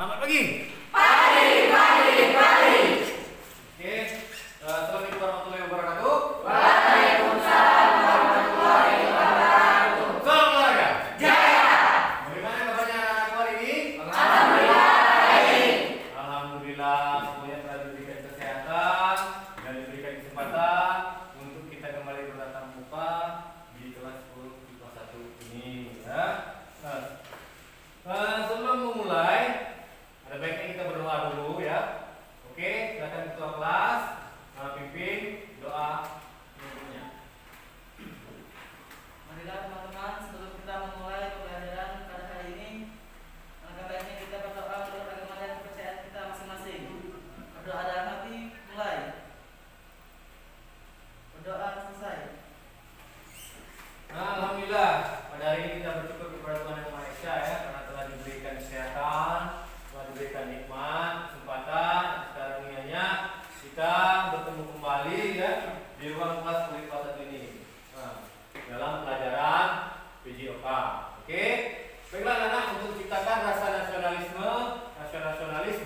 Selamat pagi. Pagi. Oke, assalamualaikum warahmatullahi wabarakatuh. Waalaikumsalam warahmatullahi wabarakatuh. Salam olahraga. Jaya. Bagaimana kabarnya anak-anak hari ini? Alhamdulillah baik. Alhamdulillah semuanya telah diberikan kesehatan dan diberikan kesempatan untuk kita kembali bertatap muka di kelas 10 di kelas 1 ini ya. Sebelum memulai ada baiknya kita berdoa dulu ya. Oke, silakan ketua kelas pimpin doa penutupannya. Marilah teman-teman, sebelum kita memulai pembelajaran pada hari ini, alangkah baiknya kita berdoa menurut agama dan kepercayaan kita masing-masing. Berdoa dalam hati, mulai. Berdoa selesai. Alhamdulillah pada hari ini kita bersyukur kepada Tuhan Yang Maha Esa ya, karena telah diberikan kesehatan, telah diberikan nikmat, kesempatan, karunia-Nya kita bertemu kembali ya di ruang kelas kuliah kelas 1 ini. Dalam pelajaran PJOK. Oke. Baiklah anak-anak, untuk menciptakan rasa nasionalis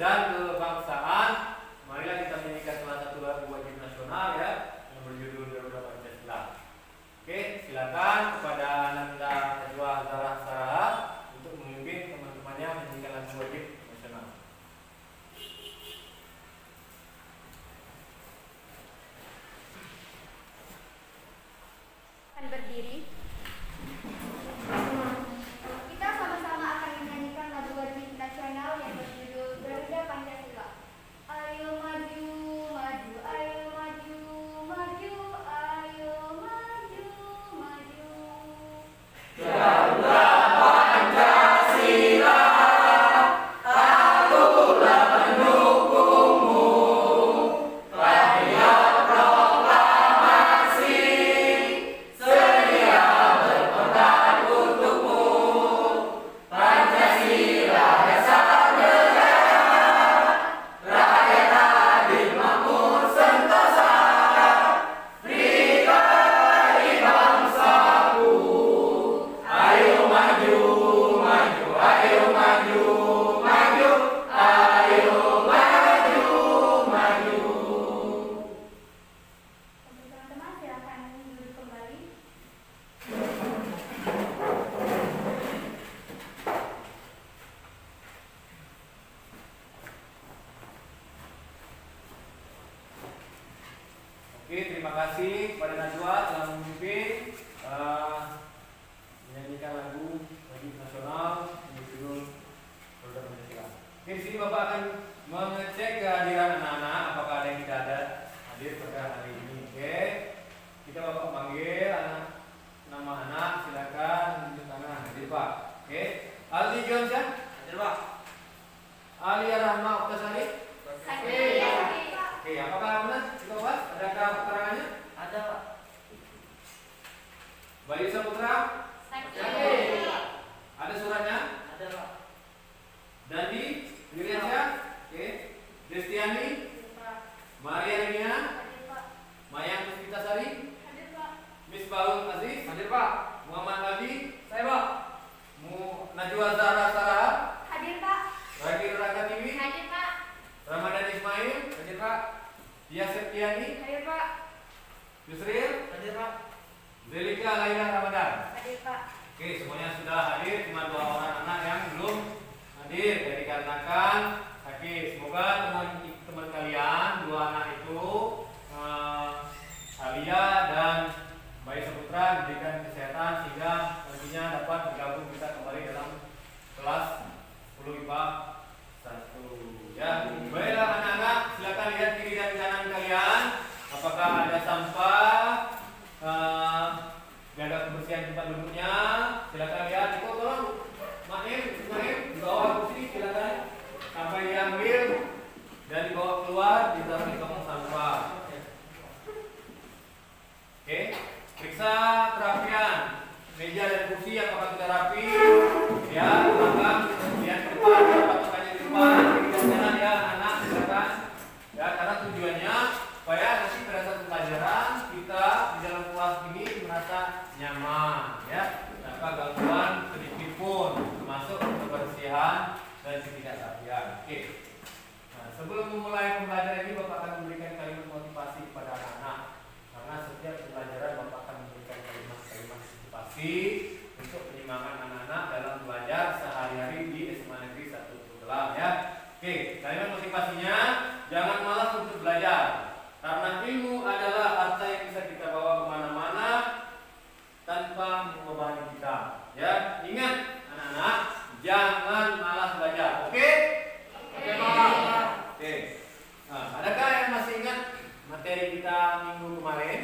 dan kebangsaan, marilah kita menyanyikan salah satu lagu wajib nasional ya yang berjudul Garuda Pancasila. Oke, silakan kepada Ananda Najwa Zarah Sarah untuk memimpin teman-temannya menyanyikan lagu wajib nasional. Akan berdiri. Kita sama-sama akan menyanyikan lagu wajib nasional yang berjudul Garuda Pancasila. Ayo maju, maju, ayo maju, maju, ayo maju, maju. Garuda Pancasila, akulah pendukungmu. Patriot proklamasi, sedia berkorban untukmu. Pancasila dasar negara, rakyat adil makmur sentosa. Berdikari bangsaku, ayo maju, maju, ayo maju, maju, ayo maju, maju. Untuk teman-teman silakan duduk kembali. Oke, terima kasih kepada Najwa telah memimpin menyanyikan lagu wajib nasional yang berjudul Garuda Pancasila. Oke, di sini Bapak akan mengecek kehadiran anak-anak apakah ada yang tidak ada hadir pada hari ini. Oke, kita Bapak panggil nama anak, silakan tunjuk tangan. Hadir Pak. Oke, Aldi Johnson. Hadir Pak. Alia Rahma Oktasari. Hadir. Oke, apakah benar kita Pak? Adakah keterangannya? Ada Pak. Bayu Saputra. Hadir. Ada suratnya? Ada Pak. Dandi, Wiriansyah, oke. Destiani, Maria Renia, Hadir Pak. Mayang Puspitasari, Hadir Pak. Misbahul Aziz, Hadir Pak. Muhammad Ali, Saya Pak. Najwa Zahra Sarah, Hadir Pak. Ragi Rakatiwi, Hadir Pak. Ramadan Ismail, Hadir Pak. Dia Septiani, Hadir Pak. Yusril, Hadir Pak. Zelika Laila Ramadan. Hadir Pak. Oke, semuanya sudah hadir, cuma 2 orang anak yang belum hadir. Jadi dikarenakan sakit. Semoga teman-teman kalian 2 anak itu Alia dan Bayu Saputra diberikan kesehatan sehingga nantinya dapat bergabung kita kembali dalam kelas 10 IPA 1 ya. Baiklah anak-anak, silakan lihat kiri dan kanan kalian apakah ada sampah, nggak ada kebersihan tempat duduknya. Silakan lihat. Itu tolong Maim dibawa kursi silakan sampai diambil dan dibawa keluar ditaruh di tong sampah. Oke, periksa kerapian meja dan kursi apakah sudah rapi ya. Belakang kemudian ke depan patokannya di depan kiri dan kanan ya anak silakan ya, karena tujuannya supaya nanti pada saat pelajaran kita di dalam kelas ini merasa nyaman ya, tanpa gangguan sedikit pun termasuk kebersihan dan ketidakrapian. sebelum memulai pembelajaran ini Bapak akan memberikan kalimat motivasi kepada anak-anak. Karena setiap pembelajaran Bapak akan memberikan kalimat-kalimat motivasi untuk penyemangat anak-anak dalam belajar sehari-hari di SMA Negeri 1 Tegelam ya. Oke, kalimat motivasinya, jangan malas untuk belajar. Karena ilmu adalah harta yang bisa kita bawa kemana-mana tanpa membebani kita. Ya, ingat anak-anak, jangan malas belajar. Oke? Oke, Pak. Oke. Nah, adakah yang masih ingat materi kita minggu kemarin?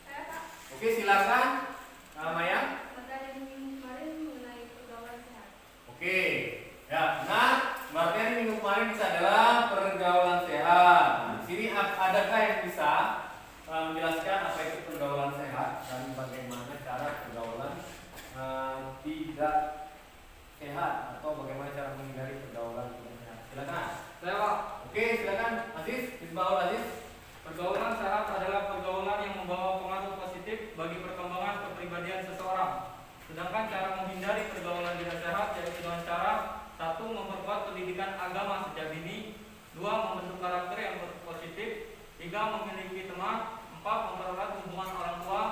Saya Pak. Oke, silakan. Maya. Materi minggu kemarin mengenai pergaulan sehat. Oke. Ya, nah, materi minggu kemarin kita adalah pergaulan sehat. Nah, di sini adakah yang bisa menjelaskan apa itu pergaulan sehat dan bagaimana cara pergaulan tidak sehat atau bagaimana cara menghindari pergaulan tidak sehat? Silakan. Saya Pak. Oke, silakan Aziz, Ismail Aziz. Pergaulan sehat adalah pergaulan yang membawa pengaruh positif bagi perkembangan kepribadian seseorang. Sedangkan cara menghindari pergaulan tidak sehat yaitu dengan cara 1. Memperkuat pendidikan agama sejak dini, 2. Membentuk karakter yang positif, 3. Memiliki teman, 4. Mempererat hubungan orang tua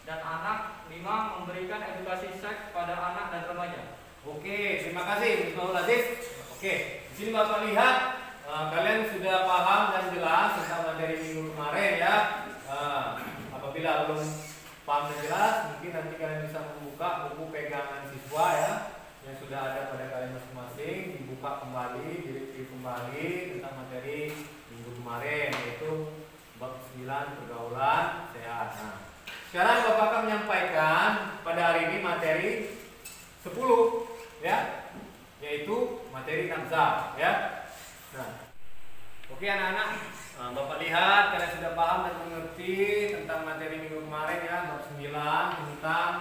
dan anak, 5. Memberikan edukasi seks pada anak dan remaja. Oke, terima kasih Ismail Aziz. Oke, di sini Bapak lihat kalian sudah paham dan jelas tentang materi minggu kemarin ya. Apabila belum paham dan jelas, mungkin nanti kalian bisa membuka buku pegangan siswa ya yang sudah ada pada kalian masing-masing, dibuka kembali, direview kembali tentang materi minggu kemarin yaitu bab 9 pergaulan sehat. Nah, sekarang Bapak akan menyampaikan pada hari ini materi 10 ya, yaitu materi nafza ya. Nah, oke anak-anak, Bapak lihat kalian sudah paham dan mengerti tentang materi minggu kemarin ya, bab 9 tentang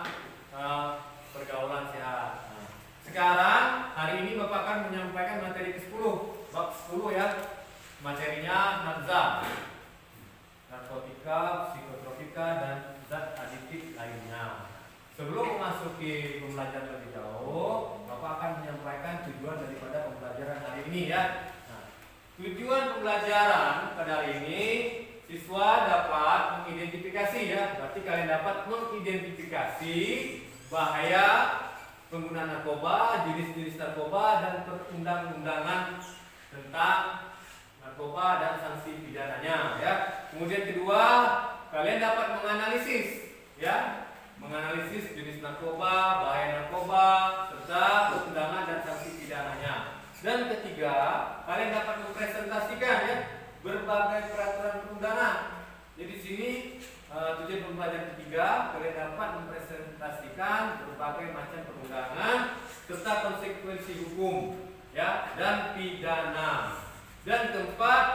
pergaulan sehat. Nah, sekarang hari ini Bapak akan menyampaikan materi ke-10, bab 10 ya. Materinya nafza, narkotika, psikotropika dan zat aditif lainnya. Sebelum memasuki pembelajaran lebih jauh, Bapak akan menyampaikan tujuan daripada pembelajaran hari ini ya. Nah, tujuan pembelajaran pada hari ini, siswa dapat mengidentifikasi ya. Berarti kalian dapat mengidentifikasi bahaya penggunaan narkoba, jenis-jenis narkoba dan perundang-undangan tentang narkoba dan sanksi pidananya ya. Kemudian kedua, kalian dapat menganalisis ya. Menganalisis jenis narkoba, bahaya narkoba, serta perundangan dan sanksi pidananya. Dan ketiga, kalian dapat mempresentasikan ya berbagai peraturan perundangan. Jadi di sini tujuan pembelajaran ketiga, kalian dapat mempresentasikan berbagai macam perundangan serta konsekuensi hukum ya dan pidana. Dan keempat,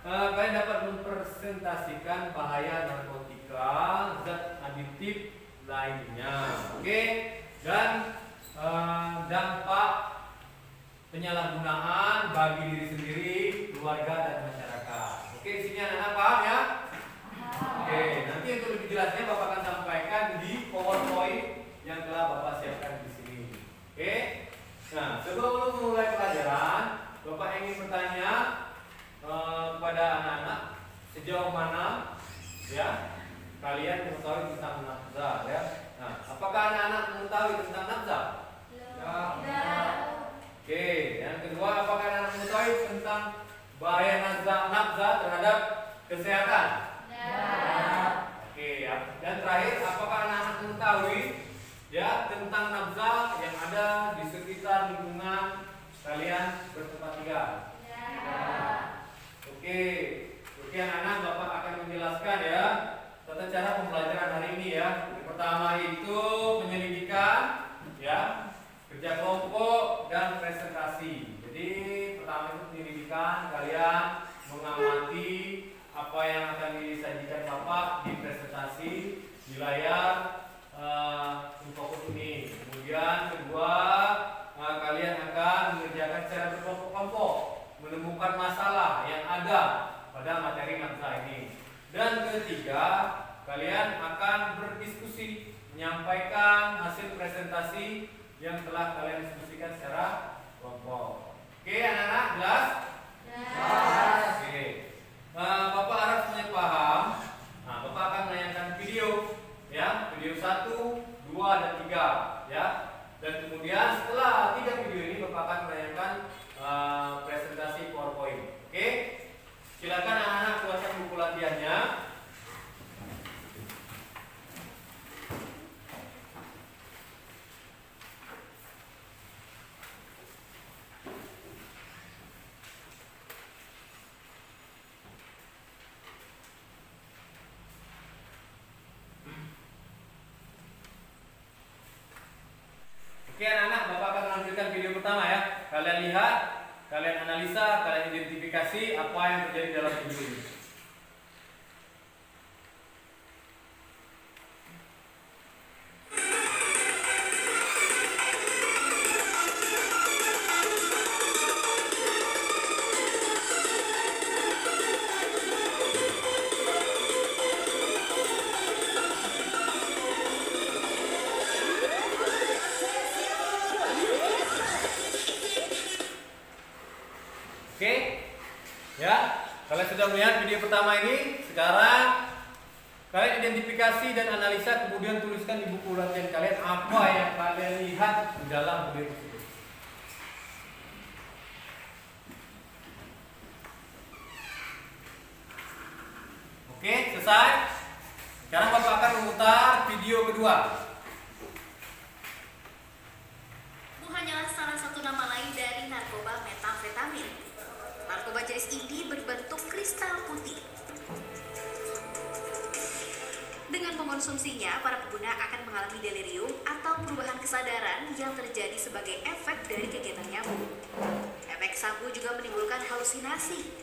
kalian dapat mempresentasikan bahaya narkotika, zat aditif lainnya, oke? Dan dampak penyalahgunaan bagi diri sendiri, keluarga dan masyarakat. Oke, di sini anak-anak paham ya? Oke, nanti untuk lebih jelasnya Bapak akan sampaikan di PowerPoint yang telah Bapak siapkan di sini. Oke? Nah, sebelum memulai pelajaran, Bapak ingin bertanya kepada anak-anak sejauh mana ya kalian mengetahui tentang nafza ya. Nah, apakah anak-anak mengetahui tentang nafza? Ya. Oke, yang kedua, apakah anak-anak mengetahui tentang bahaya nafza terhadap kesehatan? Ya. Oke, ya. Dan terakhir, apakah anak-anak mengetahui ya tentang nafza yang ada di sekitar lingkungan kalian bertempat tinggal? Ya. Oke, anak-anak, Bapak akan menjelaskan ya tata cara pembelajaran hari ini ya. Yang pertama itu penyelidikan ya, kerja kelompok dan presentasi. Jadi pertama itu penyelidikan, kalian mengamati apa yang akan disajikan Bapak di presentasi di layar infocus ini. Kemudian kedua, kalian akan mengerjakan secara berkelompok-kelompok, menemukan masalah yang ada pada materi nafza ini. Dan ketiga, kalian akan berdiskusi, menyampaikan hasil presentasi yang telah kalian diskusikan secara kelompok. Oke, anak-anak, jelas? Ya. kalian analisa, kalian identifikasi apa yang terjadi dalam video ini. Oke, ya, kalian sudah melihat video pertama ini. Sekarang kalian identifikasi dan analisa, kemudian tuliskan di buku latihan kalian apa yang kalian lihat di dalam video tersebut. Oke, selesai. Sekarang Bapak akan memutar video kedua. Bu hanyalah salah satu nama lain dari narkoba metamfetamin. Narkoba jenis ini berbentuk kristal putih. Dengan mengonsumsinya, para pengguna akan mengalami delirium atau perubahan kesadaran yang terjadi sebagai efek dari kegiatan nyabu. Efek sabu juga menimbulkan halusinasi.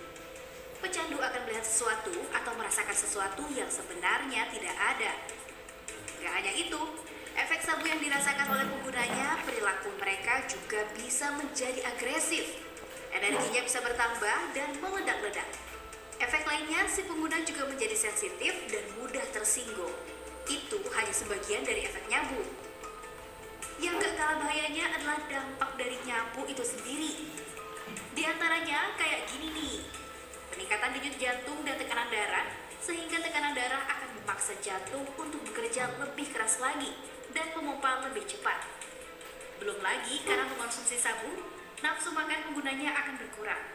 Pecandu akan melihat sesuatu atau merasakan sesuatu yang sebenarnya tidak ada. Gak hanya itu, efek sabu yang dirasakan oleh penggunanya, perilaku mereka juga bisa menjadi agresif. Energinya bisa bertambah dan meledak-ledak. Efek lainnya, si pengguna juga menjadi sensitif dan mudah tersinggung. Itu hanya sebagian dari efek nyabu. Yang gak kalah bahayanya adalah dampak dari nyabu itu sendiri. Di antaranya kayak gini nih. Peningkatan denyut jantung dan tekanan darah, sehingga tekanan darah akan memaksa jantung untuk bekerja lebih keras lagi dan memompa lebih cepat. Belum lagi karena mengonsumsi sabu, nafsu makan penggunanya akan berkurang.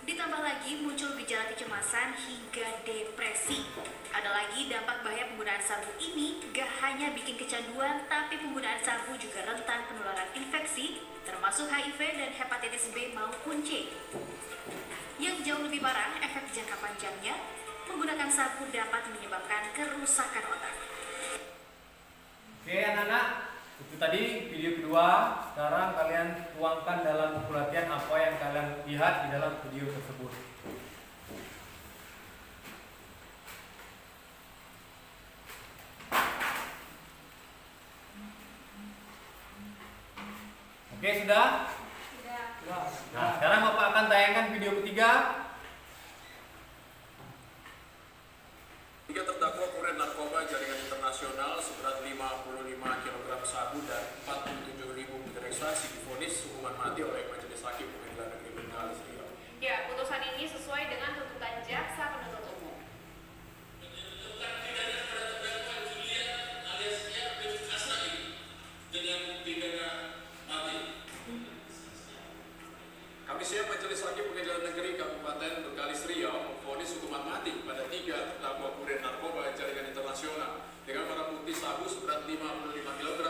Ditambah lagi muncul gejala kecemasan hingga depresi. Ada lagi dampak bahaya penggunaan sabu ini gak hanya bikin kecanduan, tapi penggunaan sabu juga rentan penularan infeksi, termasuk HIV dan hepatitis B maupun C. Yang jauh lebih parah, efek jangka panjangnya, menggunakan sabu dapat menyebabkan kerusakan otak. Oke anak-anak, itu tadi video kedua. Sekarang kalian tuangkan dalam buku latihan apa yang kalian lihat di dalam video tersebut. Oke, sudah? Nah, sekarang Bapak akan tayangkan video ketiga. Tiga terdakwa kurir narkoba jaringan internasional seberat 55 kg sabu dan 47.000 butir ekstasi divonis hukuman mati oleh Majelis Hakim Pengadilan Negeri Bengkalis Riau. Ya, putusan ini sesuai dengan tuntutan jaksa penuntut umum. Kami siap Majelis Hakim Pengadilan Negeri Kabupaten Bengkalis Riau memvonis hukuman mati pada tiga terdakwa kurir narkoba jaringan internasional dengan barang bukti sabu seberat 55 kg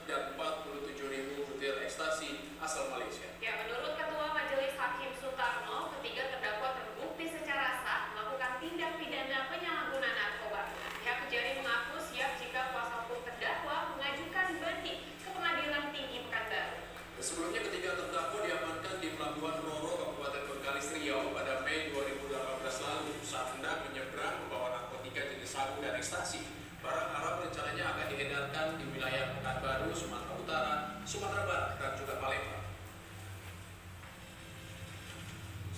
dan 47.000 butir ekstasi asal Malaysia. Ya, menurut Ketua Majelis Hakim Sutarno, ketiga terdakwa terbukti secara sah melakukan tindak pidana penyalahgunaan narkoba. Pihak Kejari mengaku siap jika kuasa hukum terdakwa mengajukan banding ke Pengadilan Tinggi Pekanbaru. Sebelumnya ketiga terdakwa diamankan di Pelabuhan Roro, Kabupaten Bengkalis Riau pada Mei 2018 lalu saat hendak menyeberang membawa narkotika jenis sabu dan ekstasi. Barang haram rencananya akan diedarkan di wilayah Pekanbaru, Sumatera Utara, Sumatera Barat, dan juga Palembang.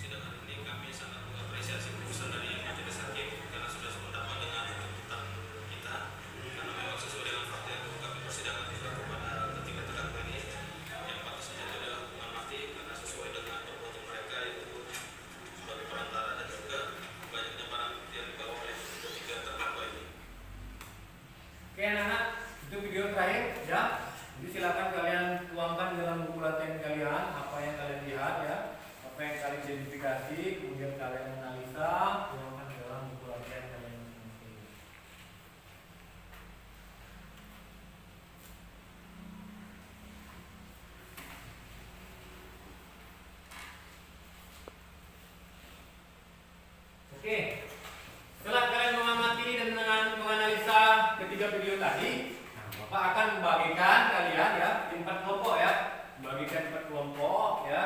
Sidangan ini kami sangat mengapresiasi putusan dari Majelis Hakim karena sudah sependapat dengan tuntutan kita, karena memang sesuai dengan fakta yang terungkap di persidangan juga kepada ketiga terdakwa ini yang pantasnya adalah hukuman mati karena sesuai dengan perbuatan mereka itu sebagai perantara dan juga banyaknya barang bukti yang dibawa oleh ketiga terdakwa ini. Oke anak-anak, itu video terakhir ya. Jadi silakan kalian tuangkan dalam buku latihan kalian apa yang kalian lihat ya, apa yang kalian identifikasi, kemudian kalian analisa, tuangkan dalam buku latihan kalian masing-masing. Oke, setelah kalian mengamati dan menganalisa ketiga video tadi, nah, Bapak akan membagikan kalian ya di 4 kelompok ya, membagikan 4 kelompok ya.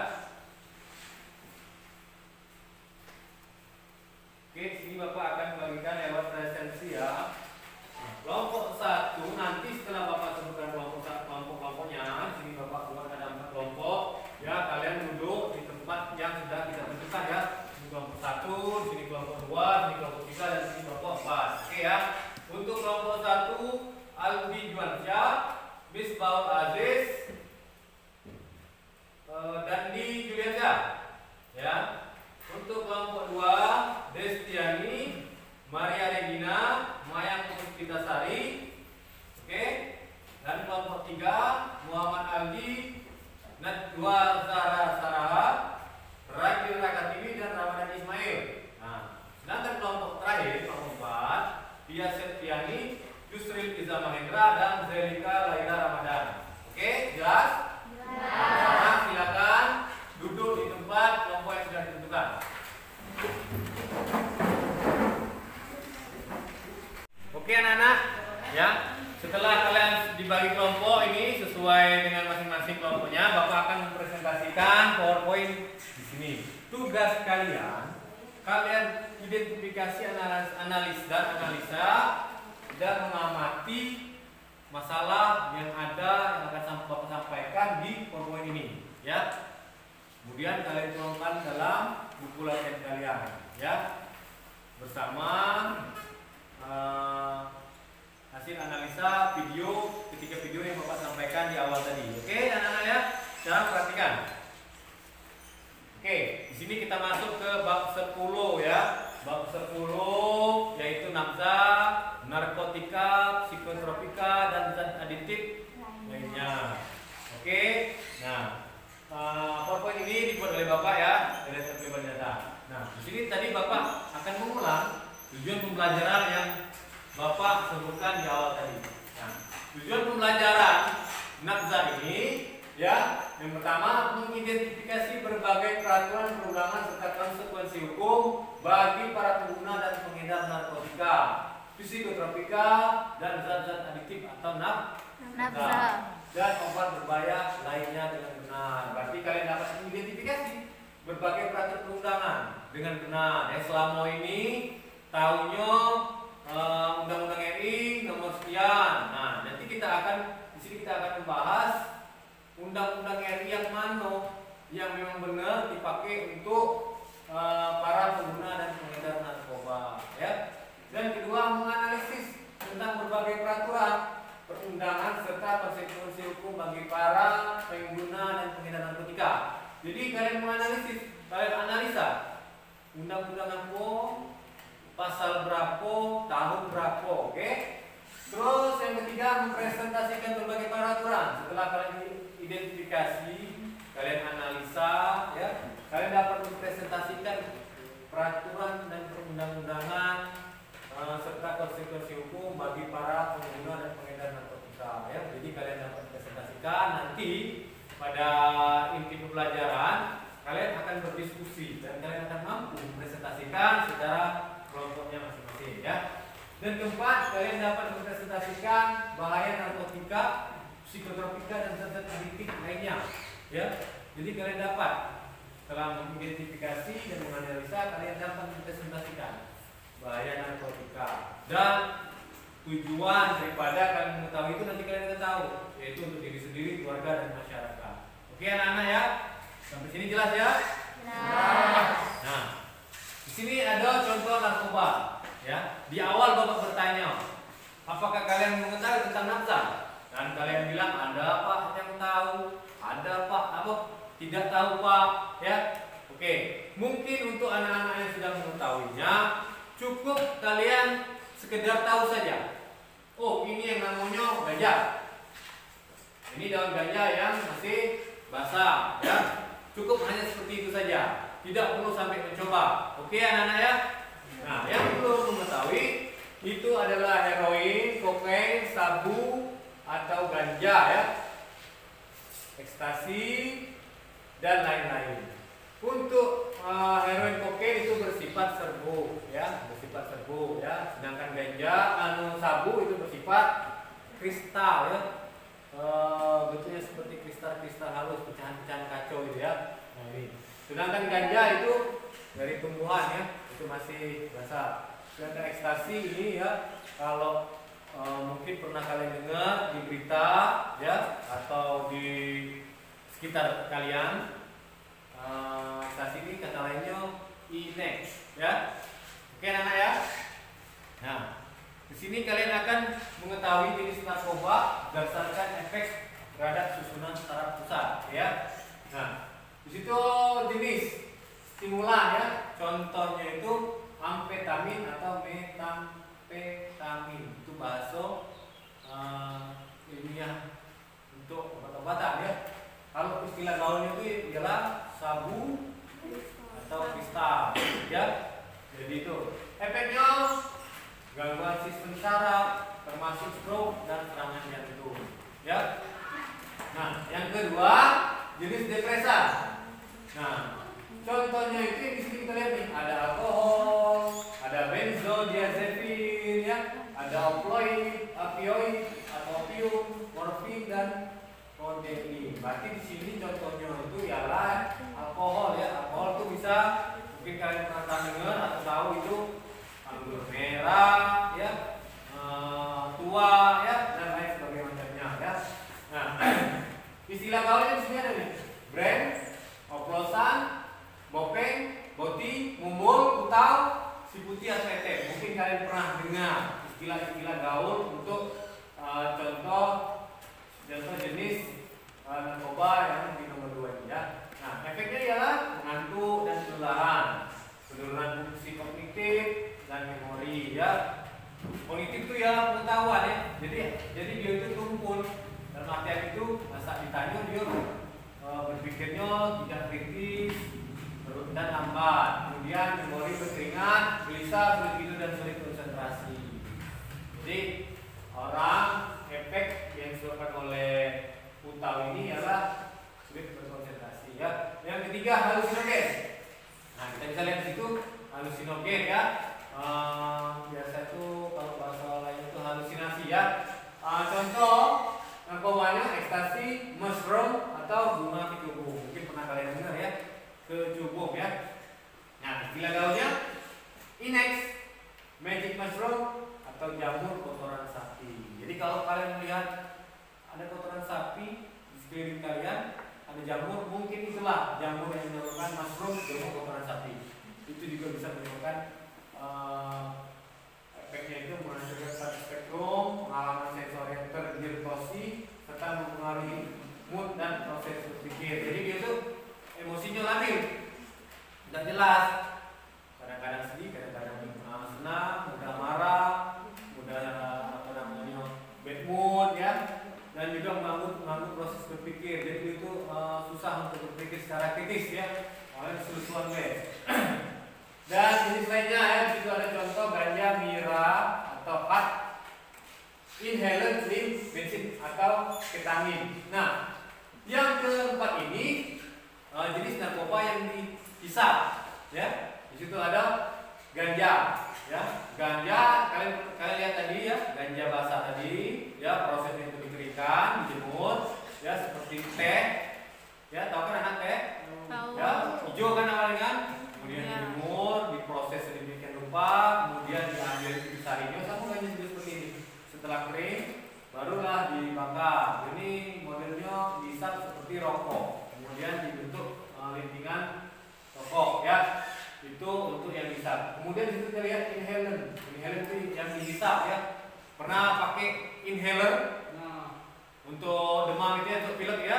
tugas kalian identifikasi, analisa dan mengamati masalah yang ada yang akan Bapak sampaikan di PowerPoint ini, ya. Kemudian kalian tuangkan dalam buku latihan kalian, ya, bersama hasil analisa ketiga video yang Bapak sampaikan di awal tadi. Oke, anak-anak ya, sekarang perhatikan. Oke, di sini kita masuk ke bab 10 ya. Bab 10 yaitu nafza, narkotika, psikotropika dan zat aditif lainnya. Oke. Nah, PowerPoint ini dibuat oleh Bapak ya, dari SMP Data. Nah, di sini tadi Bapak akan mengulang tujuan pembelajaran yang Bapak sebutkan di awal tadi. Nah, tujuan pembelajaran nafza ini ya, yang pertama mengidentifikasi berbagai peraturan perundangan serta konsekuensi hukum bagi para pengguna dan pengedar narkotika, psikotropika dan zat-zat aditif atau nafza dan obat berbahaya lainnya dengan benar. Berarti kalian dapat mengidentifikasi berbagai peraturan perundangan dengan benar. Yang selama ini tahunya Undang-Undang RI nomor sekian. Nah, nanti di sini kita akan membahas Undang-Undang RI yang mana yang memang benar dipakai untuk para pengguna dan pengedar narkoba, ya. Dan kedua, menganalisis tentang berbagai peraturan perundangan serta konsekuensi hukum bagi para pengguna dan pengedar narkotika. Jadi kalian menganalisis, kalian analisa undang-undang apa, pasal berapa, tahun berapa, oke? Terus yang ketiga, mempresentasikan berbagai peraturan. Setelah kalian identifikasi, kalian analisa, ya, kalian dapat mempresentasikan peraturan dan perundang-undangan serta konsekuensi hukum bagi para pengguna dan pengedar narkotika, ya. Jadi kalian dapat presentasikan, nanti pada inti pembelajaran kalian akan berdiskusi dan kalian akan mampu mempresentasikan secara kelompoknya masing-masing, ya. Dan keempat, kalian dapat mempresentasikan bahaya narkotika, psikotropika dan zat-zat aditif lainnya, ya. Jadi kalian dapat setelah mengidentifikasi dan menganalisa, kalian dapat mempresentasikan bahaya narkotika dan tujuan daripada kalian mengetahui itu nanti kalian akan tahu, yaitu untuk diri sendiri, keluarga dan masyarakat. Oke anak-anak ya, sampai sini jelas ya? Nah, di sini ada contoh narkoba, ya. Di awal Bapak bertanya, apakah kalian mengetahui tentang nafza? Dan kalian bilang ada Pak yang tahu, ada Pak apa tidak tahu Pak, ya. Oke, mungkin untuk anak-anak yang sudah mengetahuinya, cukup kalian sekedar tahu saja. Oh, ini yang namanya ganja. Ini daun ganja yang masih basah, ya. Cukup hanya seperti itu saja. Tidak perlu sampai mencoba. Oke, anak-anak ya. Nah, yang perlu mengetahui itu adalah heroin, kokain, sabu atau ganja, ya. Ekstasi dan lain-lain. Untuk heroin, kokain itu bersifat serbu, ya, bersifat serbu, ya. Sedangkan ganja, sabu itu bersifat kristal, ya. Bentuknya seperti kristal-kristal halus, pecahan-pecahan kacau itu, ya. Nah, ini. Sedangkan ganja itu dari tumbuhan, ya, itu masih basah. Sedangkan ekstasi ini, ya, kalau mungkin pernah kalian dengar di berita, ya, atau di sekitar kalian. Ekstasi ini kata lainnya Inex, ya. Oke anak-anak ya. Nah, di sini kalian akan mengetahui jenis narkoba berdasarkan efek terhadap susunan saraf pusat, ya. Nah, di situ jenis stimulan, ya. Contohnya itu amfetamin atau metamfetamin. Itu bahasa ilmiah untuk obat-obatan, ya. Kalau istilah gaulnya itu ialah sabu atau kristal, ya. Jadi itu efeknya gangguan sistem saraf, termasuk stroke dan serangan jantung, ya. Nah, yang kedua jenis depresan. Nah, contohnya itu di sini kalian nih, ada alkohol, ada benzodiazepin, ya, ada opioid atau opium, morfin dan kodein. Berarti di sini contohnya itu ialah alkohol, ya. Alkohol itu bisa bisa mungkin kalian pernah dengar atau tahu itu anggur merah, ya, tua, ya, dan lain sebagainya macamnya, ya. Nah, istilah gaulnya di sini ada nih, brand, oplosan, bopeng, boti, mumbul, kutau, si putih SPT. Mungkin kalian pernah dengar istilah-istilah gaul untuk contoh jenis narkoba yang di nomor 2 ini, ya. Nah, efeknya ialah mengantuk dan kelelahan, penurunan fungsi kognitif dan memori, ya. Kognitif itu ya pengetahuan, ya. Jadi dia itu tumpul dalam artian itu masa ditanya dia berpikirnya tidak kritis dan lambat. Kemudian memori berkeringat, gelisah, sulit tidur dan sulit konsentrasi. Jadi orang efek yang disebabkan oleh utau ini adalah sulit berkonsentrasi, ya. Yang ketiga halusinogen. Nah, kita bisa lihat di situ halusinogen, ya. Biasa itu kalau bahasa lain itu halusinasi, ya. Contoh narkobanya ekstasi, mushroom atau bunga kecubung. Mungkin pernah kalian dengar, ya, kecubung, ya. Nah, istilah gaulnya inex, magic mushroom atau jamur kotoran sapi. Jadi kalau kalian melihat ada kotoran sapi di sekeliling kalian, ada jamur, mungkin itulah jamur yang menyebabkan mushroom, jamur kotoran sapi. Itu juga bisa menyebabkan efeknya itu menghasilkan satu spektrum, pengalaman sensori yang terdistorsi serta mempengaruhi mood dan proses berpikir. Jadi dia itu emosinya labil, tidak jelas. Kadang-kadang sedih, kadang-kadang senang, mudah marah, mudah bad mood, ya. Dan juga mengganggu proses berpikir. Jadi itu susah untuk berpikir secara kritis, ya. Oleh selusuan guys. Dan jenis lainnya, ya, di situ ada contoh ganja, mira atau hard inhaler slim bensin atau ketamin. Nah, yang keempat ini jenis narkoba yang dihisap, ya. Di situ ada ganja, ya. Ganja kalian lihat tadi, ya, ganja basah tadi, ya, prosesnya itu dikeringkan, dijemur, ya, seperti teh, ya. Tahu kan anak teh? Tahu. Ya, hijau kan awalnya kan? Kemudian dijemur, diproses sedemikian rupa, kemudian diambil intisarinya, sama ganja juga seperti ini. Setelah kering, barulah dibakar. Ini modelnya dihisap seperti rokok, kemudian dibentuk lintingan rokok, ya. Itu untuk yang dihisap. Kemudian itu kita lihat inhaler. Inhaler itu yang dihisap, ya. Pernah pakai inhaler? Nah, Untuk demam itu, ya, untuk pilek, ya.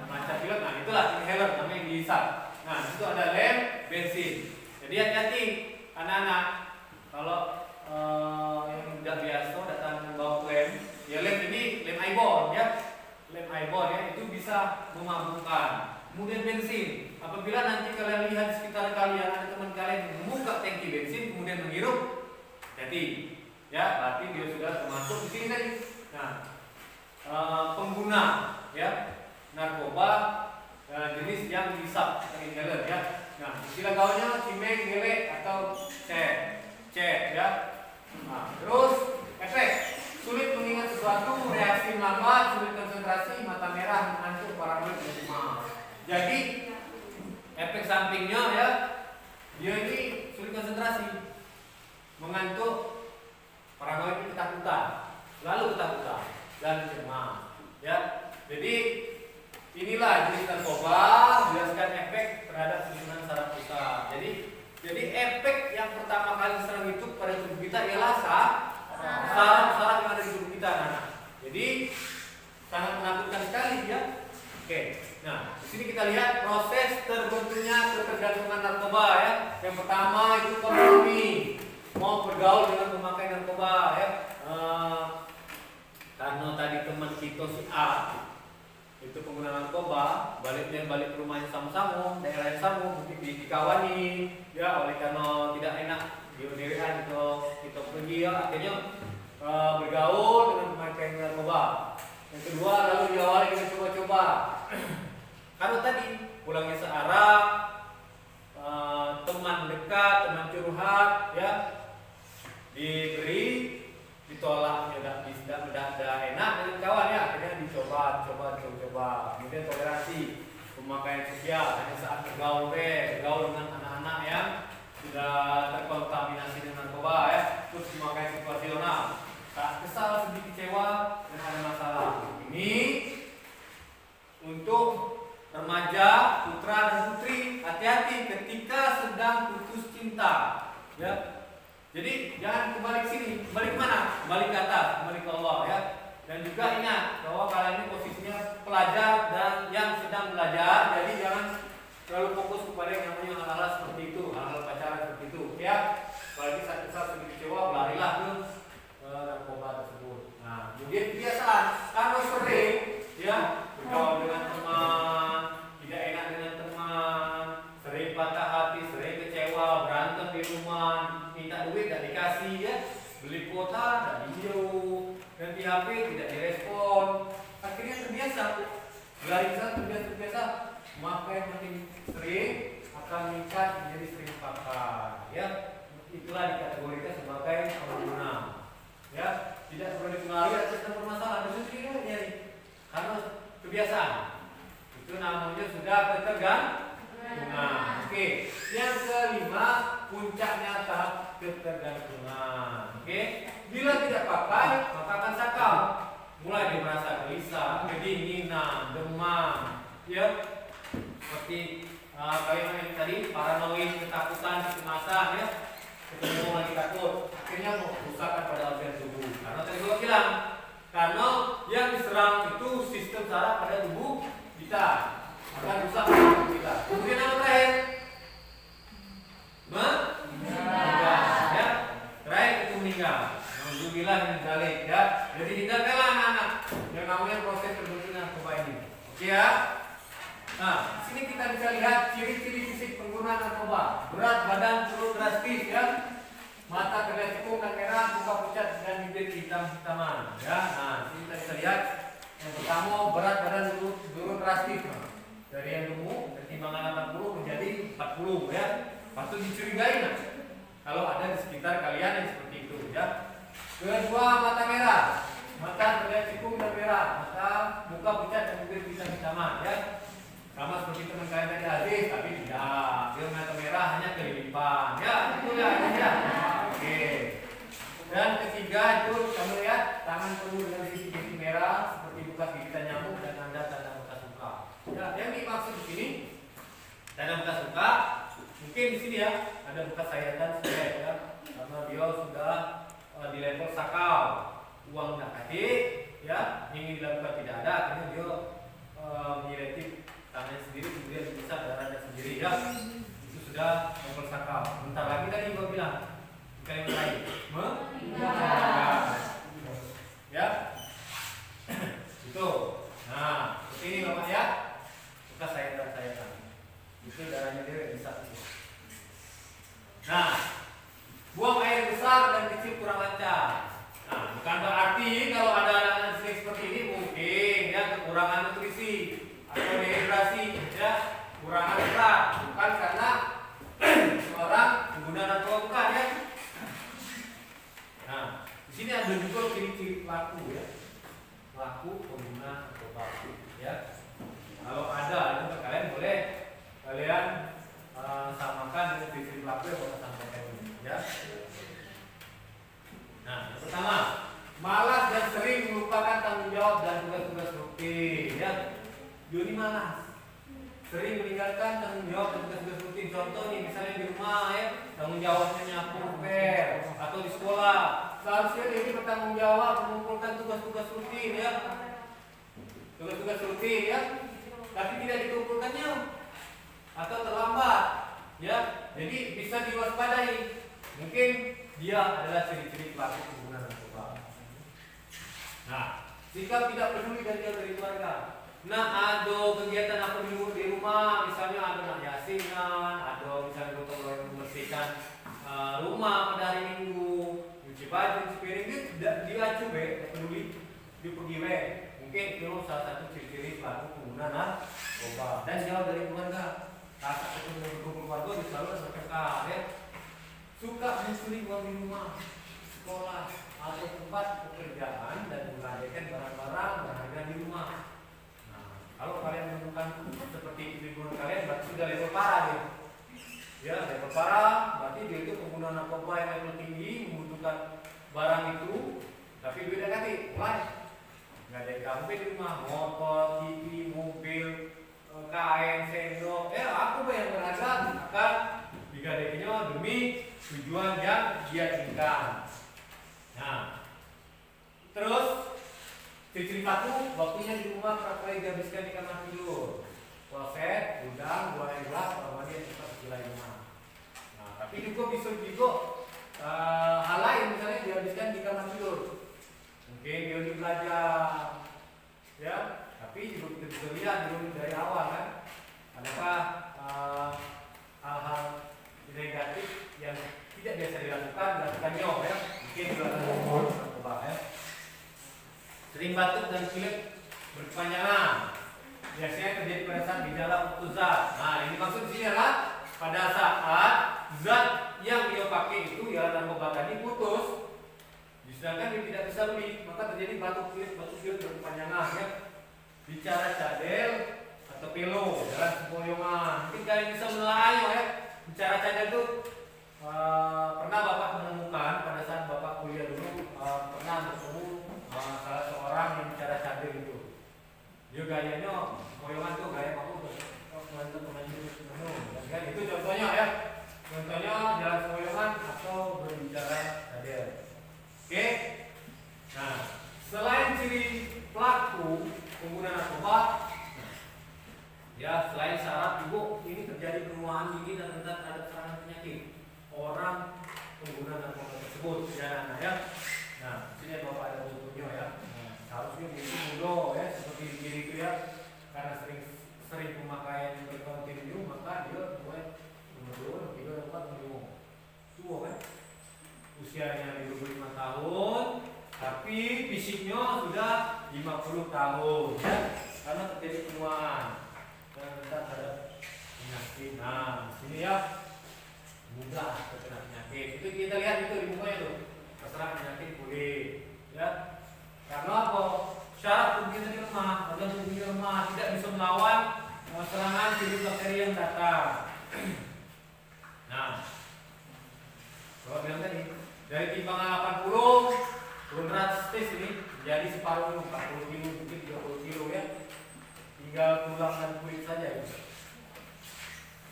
Macam pilek. Nah, itulah inhaler namanya yang dihisap. Nah, di situ ada lem bensin. Jadi hati-hati anak-anak kalau yang udah biasa datang membawa lem, ya, lem ini lem Aibon, ya. Lem Aibon, ya, itu bisa memabukkan. Kemudian bensin. Apabila nanti kalian lihat di sekitar kalian ada teman kalian membuka tangki bensin kemudian menghirup, jadi, ya, berarti dia sudah termasuk di sini tadi. Nah, pengguna, ya, narkoba jenis yang dihisap inhaler, ya. Nah, istilah gaulnya cimeng, ngele atau cet, ya. Nah, terus efek sulit mengingat sesuatu, reaksi lambat, sulit konsentrasi, mata merah, mengantuk, paranoid, dan demam. Jadi efek sampingnya, ya, dia ini sulit konsentrasi, mengantuk, paranoid, ketakutan, lalu ketakutan dan cemas, ya. Jadi inilah jenis narkoba, menjelaskan efek terhadap susunan saraf kita. Jadi efek yang pertama kali serang itu pada tubuh kita ialah saraf-saraf yang ada di tubuh kita, nah. Jadi sangat menakutkan sekali, ya. Oke. Nah, di sini kita lihat proses terbentuknya ketergantungan narkoba, ya. Yang pertama itu kompromi, mau bergaul dengan pemakai narkoba, ya. Karena tadi teman kita si A itu pengguna narkoba, balik ke rumahnya sama-sama, daerah yang sama, mungkin dikawani, ya, oleh karena tidak enak diundirian kita pergi, ya, akhirnya bergaul dengan pemakai narkoba. Yang kedua, lalu diawali dengan coba-coba. Kalau tadi pulangnya searah, teman dekat, teman curhat, ya, diberi, ditolak, tidak enak dengan kawan, ya, akhirnya dicoba. Kemudian toleransi, pemakaian sosial, hanya saat bergaul dengan anak-anak forniasi ketika sedang putus cinta. Ya. Jadi jangan kembali ke sini, kembali ke mana? Kembali ke atas, kembali ke Allah ya. Dan juga ingat bahwa kalian ini posisinya pelajar dan yang sedang belajar, jadi jangan terlalu fokus kepada yang namanya hal-hal seperti itu, hal-hal pacaran seperti itu ya. Apalagi saat sedih kecewa, larilah ke narkoba tersebut. Nah, kemudian kebiasaan, kalau sering ya bergaul dengan teman, tidak enak dengan teman, sering patah hati, sering kecewa, berantem di rumah, minta duit tidak dikasih ya, beli kuota tidak dihidau, ganti HP tidak direspon, akhirnya terbiasa, lari ke sana terbiasa, maka yang makin sering akan meningkat menjadi sering pakai ya. Itulah dikategorikan sebagai pengguna ya, tidak perlu dipengaruhi atas permasalahan itu nyari karena kebiasaan, itu namanya sudah ketergantungan. Oke, yang kelima puncaknya tahap ketergantungan. Oke, bila tidak pakai maka akan sakau, mulai dia merasa gelisah, kedinginan, demam ya, seperti kalian yang tadi paranoid, ketakutan, kecemasan ya, ketemu lagi takut, akhirnya merusakkan pada organ tubuh. Karena tadi gue bilang, karena yang diserang itu sistem saraf pada tubuh kita, akan rusak tubuh kita. Kemudian yang terakhir, meninggal ya, terakhir itu meninggal. Alhamdulillah meninggalin ya. Jadi hindarkanlah anak-anak yang namanya proses terbentuknya narkoba ini. Oke ya. Nah, di sini kita bisa lihat ciri-ciri fisik pengguna narkoba. Berat badan turun drastis ya. Mata terlihat cekung dan merah, muka pucat dan bibir hitam-hitaman ya. Nah, di sini kita bisa lihat yang pertama berat badan turun drastis. Dari yang gemuk, pertimbangan 80 menjadi 40 ya. Patut dicurigai nah, kalau ada di sekitar kalian yang seperti itu ya. Kedua, mata merah. Mata terlihat cekung dan merah, muka pucat dan bibir hitam-hitaman ya. Sama seperti teman kalian tadi Aziz, tapi tidak. Dia mata merah hanya kelilipan. Ya, itu ya. Oke. Dan ketiga itu kamu lihat tangan penuh dengan titik-titik merah seperti bekas gigitan nyamuk dan tanda bekas luka. Ya, yang dimaksud di sini tanda bekas luka, mungkin di sini ya ada bekas sayatan ya, karena dia sudah di level sakau, uang tidak kasih, ya ingin dilakukan tidak ada, akhirnya dia menyeletik tangannya sendiri, kemudian bisa darahnya sendiri ya, itu sudah level sakau. Bentar lagi tadi gua bilang kalimat lain, ya, itu. Nah, seperti ini bapak ya, bekas sayatan, itu darahnya dia bisa. Nah, buang air besar dan kecil kurang lancar. Nah, bukan berarti kalau ada anak-anak sering seperti ini mungkin ya kekurangan nutrisi atau dehidrasi ya, kurangan berat, bukan karena seorang pengguna narkoba, bukan ya. Nah, di sini ada juga ciri-ciri pelaku ya, pelaku pengguna narkoba ya. Kalau ada itu kalian boleh samakan dengan ciri-ciri pelaku yang saya sampaikan ini ya. Nah, yang pertama, malas dan sering melupakan tanggung jawab dan tugas-tugas rutin ya. Joni malas, sering meninggalkan tanggung jawab dan tugas-tugas rutin. Contoh nih, misalnya di rumah ya, tanggung jawabnya nyapu ngepel, atau di sekolah seharusnya ini bertanggung jawab mengumpulkan tugas-tugas rutin ya, tugas-tugas rutin ya, tapi tidak dikumpulkannya atau terlambat ya. Jadi bisa diwaspadai, mungkin dia adalah ciri-ciri pelaku pengguna narkoba. Nah, sikap tidak peduli dan jauh dari keluarga. Nah, ada kegiatan apa di rumah, misalnya ada nak yasinan, ada misalnya gotong royong membersihkan rumah pada hari Minggu, cuci baju, cuci piring, dia coba peduli, dia pergi we. Mungkin itu salah satu ciri-ciri pelaku pengguna narkoba. Dan jauh dari keluarga. Kakak ketemu keluarga dia selalu berkekal ya. Suka mencuri uang di rumah, sekolah, atau tempat pekerjaan dan menggadaikan barang-barang berharga di rumah. Nah, kalau kalian menemukan seperti itu di lingkungan kalian, berarti sudah level parah ya. Ya, level parah, berarti dia itu pengguna narkoba yang level tinggi, membutuhkan barang itu, tapi duitnya kasih, mulai. Nggak ada kamu di rumah, motor, TV, mobil, kain, sendok, aku yang berharga akan digadekinya demi tujuan yang dia inginkan. Nah, terus ciri-ciri satu, waktunya di rumah berapa kali dihabiskan di kamar tidur, kloset, gudang, buang air gelas, kamar mandi yang cepat di rumah. Nah, tapi juga bisa juga hal lain misalnya dihabiskan di kamar tidur, mungkin dia belajar, ya. Tapi juga kita bisa lihat dulu dari awal kan, adakah hal-hal negatif yang tidak biasa dilakukannya, ya. Mungkin coba ya. Sering batuk dan pilek berkepanjangan, biasanya terjadi pada saat gejala waktu zat. Nah, ini maksud di sini adalah pada saat zat yang dia pakai itu ya narkoba tadi putus, sedangkan dia tidak bisa beli, maka terjadi batuk pilek berkepanjangan, ya. Bicara cadel atau pelo dalam sempoyongan, mungkin kalian bisa melayu, ya. Bicara cadel itu pernah Bapak menemukan pada saat Bapak kuliah dulu, pernah bertemu salah seorang yang bicara cadel itu. Dia gayanya sempoyongan tuh gaya aku kan itu contohnya, ya. Contohnya jalan sempoyongan atau berbicara cadel. Oke. Nah, selain ciri pelaku pengguna narkoba, ya selain syarat ibu ini terjadi penuaan tinggi dan rentan terhadap serangan penyakit orang pengguna narkoba tersebut, ya. Nah, ya. Nah, sini Bapak ada bukunya, ya. Nah, harusnya buku muda, ya, seperti di kiri itu, ya, karena sering pemakaian berkontinu, maka dia mulai menurun, 3, 4, 5 tua kan, usianya 25 tahun. Tapi fisiknya sudah 50 tahun, ya, karena terjadi penuaan dan rentan terhadap penyakit. Nah, sini, ya, mudah terkena penyakit. Itu kita lihat itu di mukanya tuh, terserah penyakit kulit, ya. Karena apa? Syarat tubuh kita lemah, organ tubuh kita lemah, tidak bisa melawan serangan virus bakteri yang datang. Nah, kalau bilang tadi dari timbangan 80 turun drastis ini jadi separuh 40 kilo, mungkin 30 kilo, ya. Tinggal tulang dan kulit saja,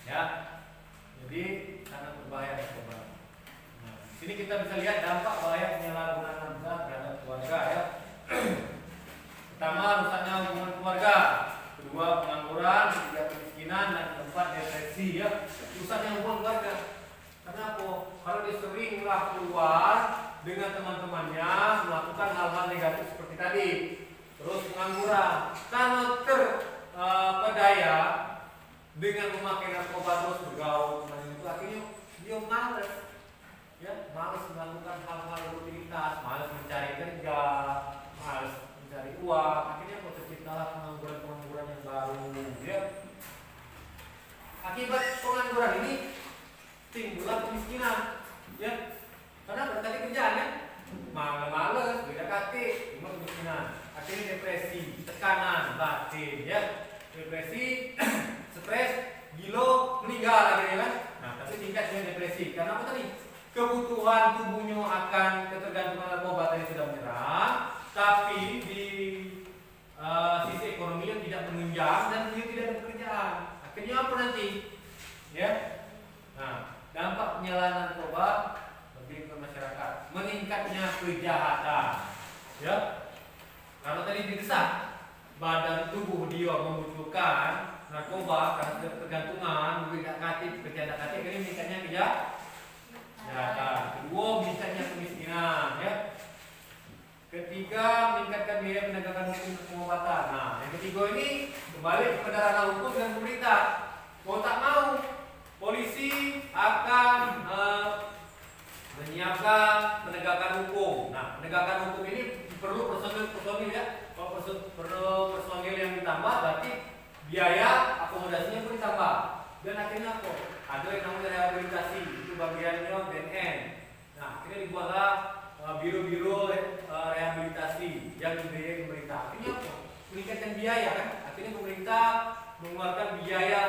ya. Jadi sangat berbahaya narkoba. Nah, sini kita bisa lihat dampak bahaya penyalahgunaan narkoba terhadap keluarga, ya. Pertama, rusaknya hubungan keluarga. Kedua, pengangguran. Ketiga, kemiskinan. Dan keempat, depresi, ya. Rusaknya hubungan keluarga. Kenapa? Kalau dia seringlah keluar dengan teman-temannya melakukan hal-hal negatif seperti tadi. Terus pengangguran. Karena terpedaya dengan memakai narkoba terus bergaul itu, akhirnya dia malas, ya, malas melakukan hal-hal rutinitas, malas mencari kerja, malas mencari uang, akhirnya terciptalah pengangguran yang baru, ya. Akibat pengangguran ini timbullah kemiskinan, ya, karena berkali kerjaan, ya, malas, beda kate, timbul kemiskinan, akhirnya depresi, tekanan batin, ya, depresi, stres, gila, meninggal akhirnya, kan. Nah, tapi tingkatnya depresi. Karena apa tadi? Kebutuhan tubuhnya akan ketergantungan narkoba tadi sudah menyerang, tapi di sisi ekonominya tidak menunjang dan dia tidak ada pekerjaan. Akhirnya apa nanti? Ya. Nah, dampak penyalahgunaan narkoba lebih ke masyarakat, meningkatnya kejahatan, ya. Kalau tadi didesak, badan tubuh dia membutuhkan narkoba karena ketergantungan, tidak aktif, kerja aktif, ini meningkatnya kejahatan. Kedua, meningkatnya kemiskinan, ya. Ketiga, meningkatkan biaya penegakan hukum dan pengobatan. Nah, yang ketiga ini kembali kepada ranah hukum dan pemerintah. Mau tak mau, polisi akan menyiapkan penegakan hukum. Nah, penegakan hukum ini perlu personil, ya. Kalau perlu personil yang ditambah, berarti biaya akomodasinya pun ditambah. Dan akhirnya apa? Ada yang namanya rehabilitasi, itu bagiannya BNN. Nah, akhirnya dibuatlah biro-biro rehabilitasi yang dibiayai pemerintah. Akhirnya apa? Meningkatkan biaya, kan? Akhirnya pemerintah mengeluarkan biaya,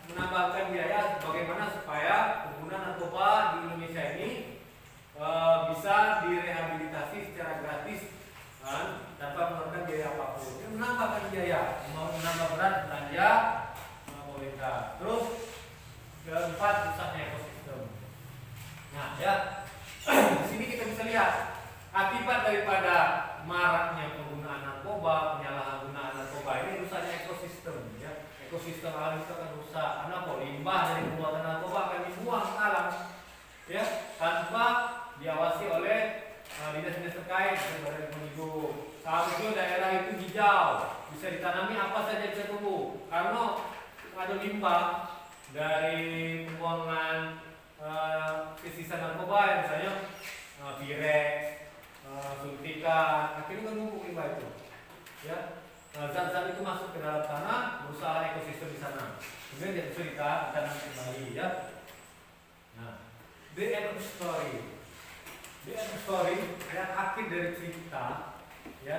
menambahkan biaya bagaimana supaya pengguna narkoba di Indonesia ini bisa direhabilitasi secara gratis, kan? Tanpa mengeluarkan biaya apapun. Itu menambahkan biaya, menambah berat belanja rusaknya ekosistem. Nah, ya, di sini kita bisa lihat akibat daripada maraknya penggunaan narkoba, penyalahgunaan narkoba ini rusaknya ekosistem. Ya, ekosistem alam itu akan rusak. Karena limbah dari pembuatan narkoba akan dibuang ke alam, ya, tanpa diawasi oleh dinas-dinas terkait sebagai penduduk. Seharusnya daerah itu hijau, bisa ditanami apa saja bisa tumbuh. Karena ada limbah dari pembuangan sisa narkoba, misalnya birek, suntikan, akhirnya kan numpuk limbah itu. Ya, zat-zat itu masuk ke dalam tanah, merusak ekosistem di sana. Kemudian dia bisa ditanam kembali, ya. Nah, the end of story. The end of story, ya, akhir dari cerita, ya,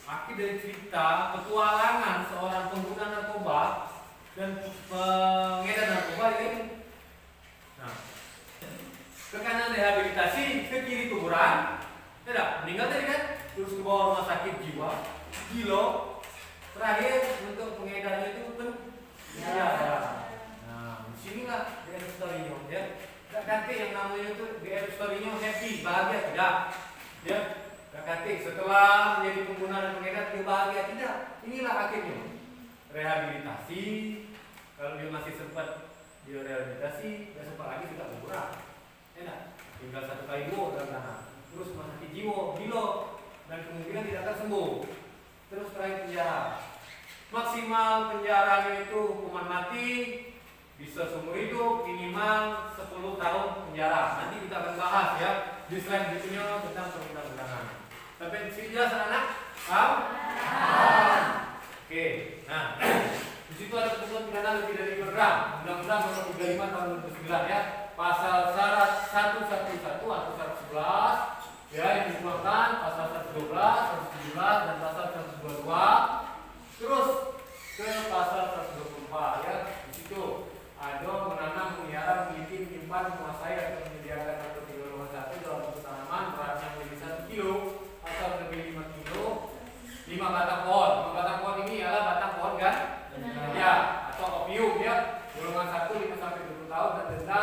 akhir dari cerita petualangan seorang pengguna narkoba dan pengedar narkoba ini. Nah, ke kanan rehabilitasi, ke kiri kuburan, tidak meninggal tadi kan, terus ke bawah rumah sakit jiwa, gilo, terakhir untuk pengedarnya itu penjara. Nah, disinilah the end of story-nya, ya. KKT yang namanya itu the end of story-nya happy, bahagia, tidak, ya. KKT setelah menjadi pengguna dan pengedar dia bahagia, tidak. Inilah akhirnya rehabilitasi. Kalau dia masih sempat dia rehabilitasi, dia sempat lagi sudah berkurang, enak, tinggal 1 kali dua dalam tanah, terus rumah sakit jiwa, gilo, dan kemungkinan tidak akan sembuh. Terus terakhir penjara, maksimal penjaranya itu hukuman mati, bisa seumur hidup, minimal 10 tahun penjara. Nanti kita akan bahas, ya, di slide berikutnya tentang perundang-undangan. Sampai di sini jelas anak? Paham? Oke, nah. Di situ ada ketentuan pidana lebih dari 5 gram. Undang-Undang Nomor 35 Tahun 2009, ya. Pasal syarat 111 atau 111, ya, yang dikeluarkan pasal 112, 117 dan pasal 122. Terus ke pasal 124, ya. Di situ ada menanam, memelihara, memiliki, menyimpan, menguasai atau menyediakan atau golongan 1 dalam bentuk tanaman beratnya lebih 1 kilo atau lebih 5 kilo 5 batang pohon. 5 batang pohon ini ialah batang pohon kan? Ya, atau opium, ya, golongan 1 5 sampai 20 tahun dan denda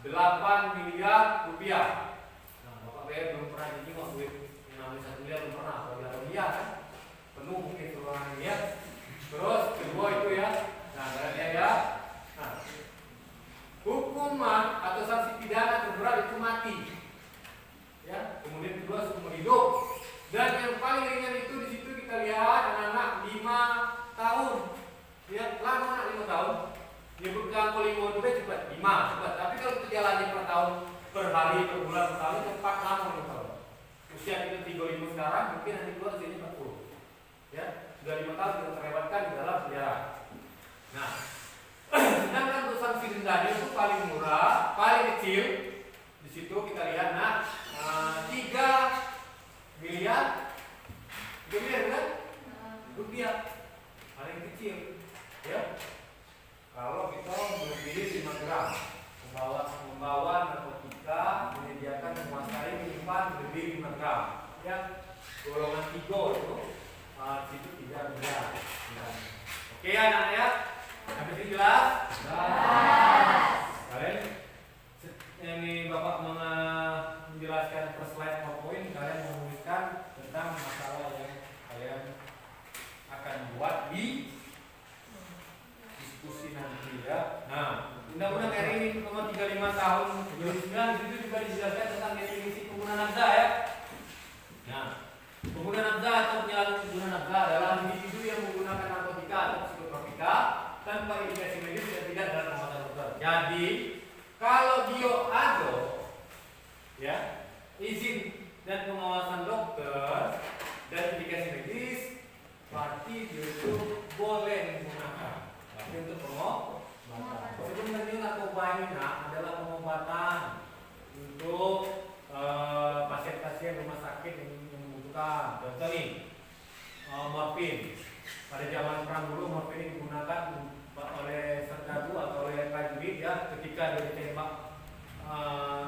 8 miliar rupiah. Nah, Bapak BR belum pernah dijenguk duit yang namanya 1 miliar, belum pernah. Kalau 8 miliar kan penuh mungkin ruangan ini, ya. Terus kedua itu, ya, nah berarti ya, nah, hukuman atau sanksi pidana terberat itu mati, ya. Kemudian kedua seumur hidup, dan yang paling ringan itu di situ kita lihat anak-anak 5 tahun. Ya, lama anak 5 tahun. Disebutkan polimo itu cepat 5 cepat. Tapi kalau jalannya per tahun, per hari, per bulan, per tahun cepat lama 5 tahun. Usia kita 35 sekarang, mungkin nanti keluar sini 40. Ya, sudah 5 tahun kita terlewatkan di dalam penjara. Nah, sedangkan untuk sanksi dendanya itu paling murah, paling kecil. Di situ kita lihat, nah, 3 miliar, 3 miliar kan? Rupiah, paling kecil. Ya, kalau kita melebihi 5 gram, membawa narkotika, menyediakan, menguasai, menyimpan lebih 5 gram, ya, golongan 3 itu, situ 3 miliar. Oke, anak, ya, sampai sini jelas? Kalian, ini Bapak menjelaskan per slide PowerPoint, kalian menuliskan tentang masalah yang kalian akan buat di diskusi nanti, ya. Nah, Undang-Undang RI Nomor 35 Tahun 2009 itu juga dijelaskan tentang definisi pengguna nafsa, ya. Nah, pengguna nafsa atau penyalahgunaan pengguna nafsa adalah individu yang menggunakan narkotika atau psikotropika tanpa indikasi medis dan tidak dalam pengawasan dokter. Jadi, kalau dia ada, ya, izin dan pengawasan dokter dan indikasi medis, berarti dia itu boleh menggunakan. Untuk pengobatan. Sebenarnya narkoba ini adalah pengobatan untuk pasien-pasien rumah sakit yang membutuhkan. Contoh nih, morfin. Pada zaman perang dulu morfin ini digunakan oleh sergagu atau oleh prajurit, ya, ketika dia ditembak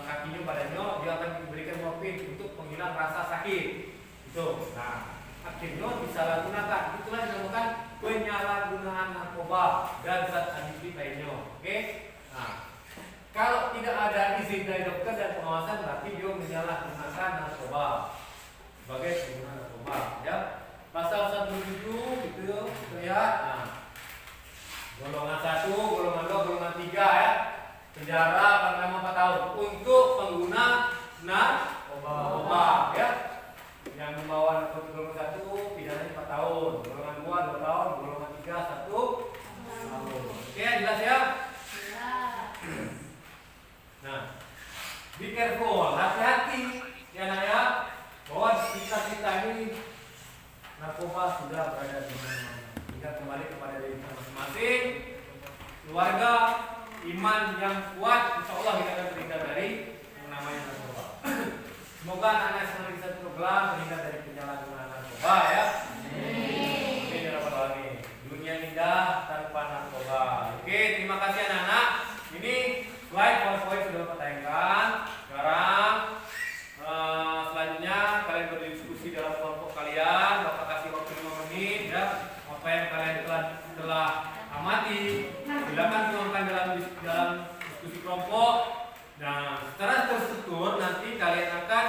kakinya badannya, dia akan diberikan morfin untuk menghilang rasa sakit. Itu. Nah, akhirnya disalahgunakan. Itulah yang dinamakan penyalahgunaan narkoba dan zat adiktif lainnya. Oke? Nah, izin dari dokter dan pengawasan berarti dia menyalahgunakan narkoba sebagai pengguna narkoba, ya. Pasal 107 gitu lihat. Nah, golongan 1, golongan 2, golongan 3 ya. Penjara paling lama 4 tahun untuk pengguna narkoba, ya. Yang membawa narkotika golongan 1 pidananya 4 tahun, golongan 2 2 tahun, golongan 3 1 tahun. Oke, jelas ya? Nah, be careful, hati-hati ya nak ya, bahwa kita ini narkoba sudah berada di mana-mana. Ingat kembali kepada diri kita masing-masing, keluarga, iman yang kuat, insya Allah kita akan terhindar dari yang namanya narkoba. Semoga anak-anak senang bisa tergelam terhindar dari penyalahgunaan narkoba ya. Amin. Oke, ya Rabbal Alamin. Dunia indah tanpa narkoba. Oke, terima kasih anak-anak. Ini slide PowerPoint sudah Bapak tayangkan. Sekarang selanjutnya kalian berdiskusi dalam kelompok kalian. Bapak kasih waktu 5 menit ya. Apa yang kalian telah amati, silakan tuangkan dalam diskusi kelompok. Nah, secara terstruktur nanti kalian akan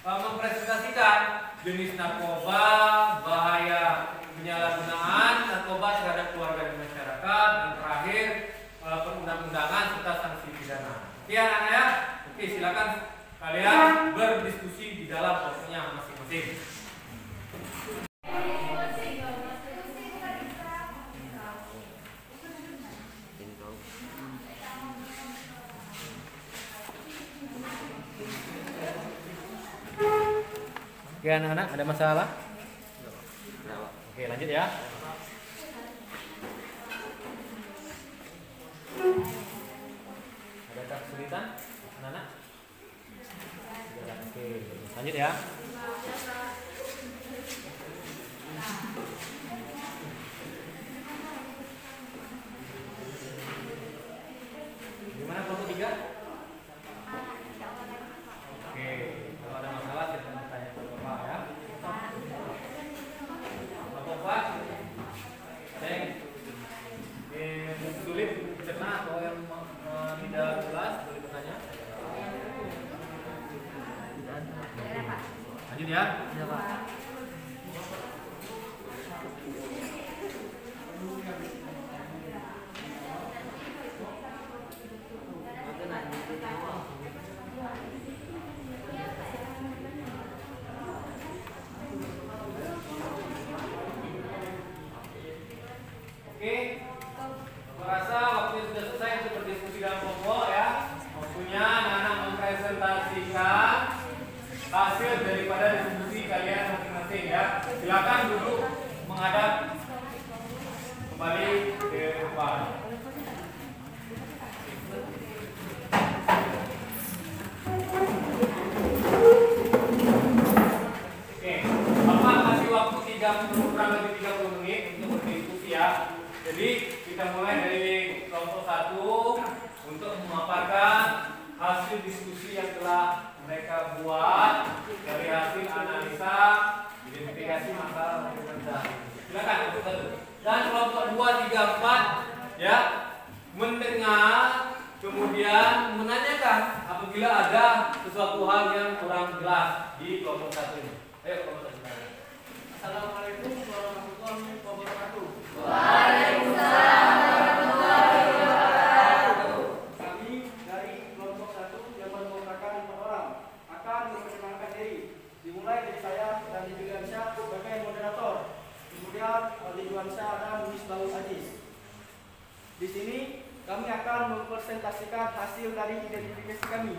mempresentasikan jenis narkoba, bahaya penyalahgunaan narkoba terhadap keluarga dan masyarakat, dan terakhir perundang-undangan serta sanksi pidana. Oke anak-anak ya? Oke, silakan kalian berdiskusi di dalam kelompoknya masing-masing. Oke anak-anak, ada masalah? Oke, lanjut ya. Ada kesulitan anak-anak? Oke, lanjut ya. Gimana kelompok 3? Oke, kalau ada masalah silakan bertanya ke Bapak ya. Bapak, yang sulit cerna atau yang tidak jelas boleh bertanya. Lanjut ya. Iya Pak. Oke, merasa waktunya sudah selesai untuk berdiskusi dalam kelompok ya. Waktunya anak-anak mempresentasikan hasil daripada diskusi kalian masing-masing ya. Silakan duduk menghadap kembali ke depan. Oke, Bapak kasih waktu kurang lebih 30 menit untuk berdiskusi ya. Jadi kita mulai dari kelompok 1 untuk memaparkan hasil diskusi yang telah mereka buat dari hasil analisa identifikasi masalah organisasi. Silakan kelompok 1. Dan kelompok 2, 3, 4 ya mendengar kemudian menanyakan apabila ada sesuatu hal yang kurang jelas di kelompok 1 ini. Ayo kelompok 1. Assalamualaikum warahmatullahi wabarakatuh. Waalaikumsalam warahmatullahi wabarakatuh. Kami dari kelompok 1 yang beranggotakan 4 orang akan memperkenalkan diri. Dimulai dari saya dan Dijuliansyah sebagai moderator. Kemudian Dijuliansyah dan Misbahul Aziz. Di sini kami akan mempresentasikan hasil dari identifikasi kami.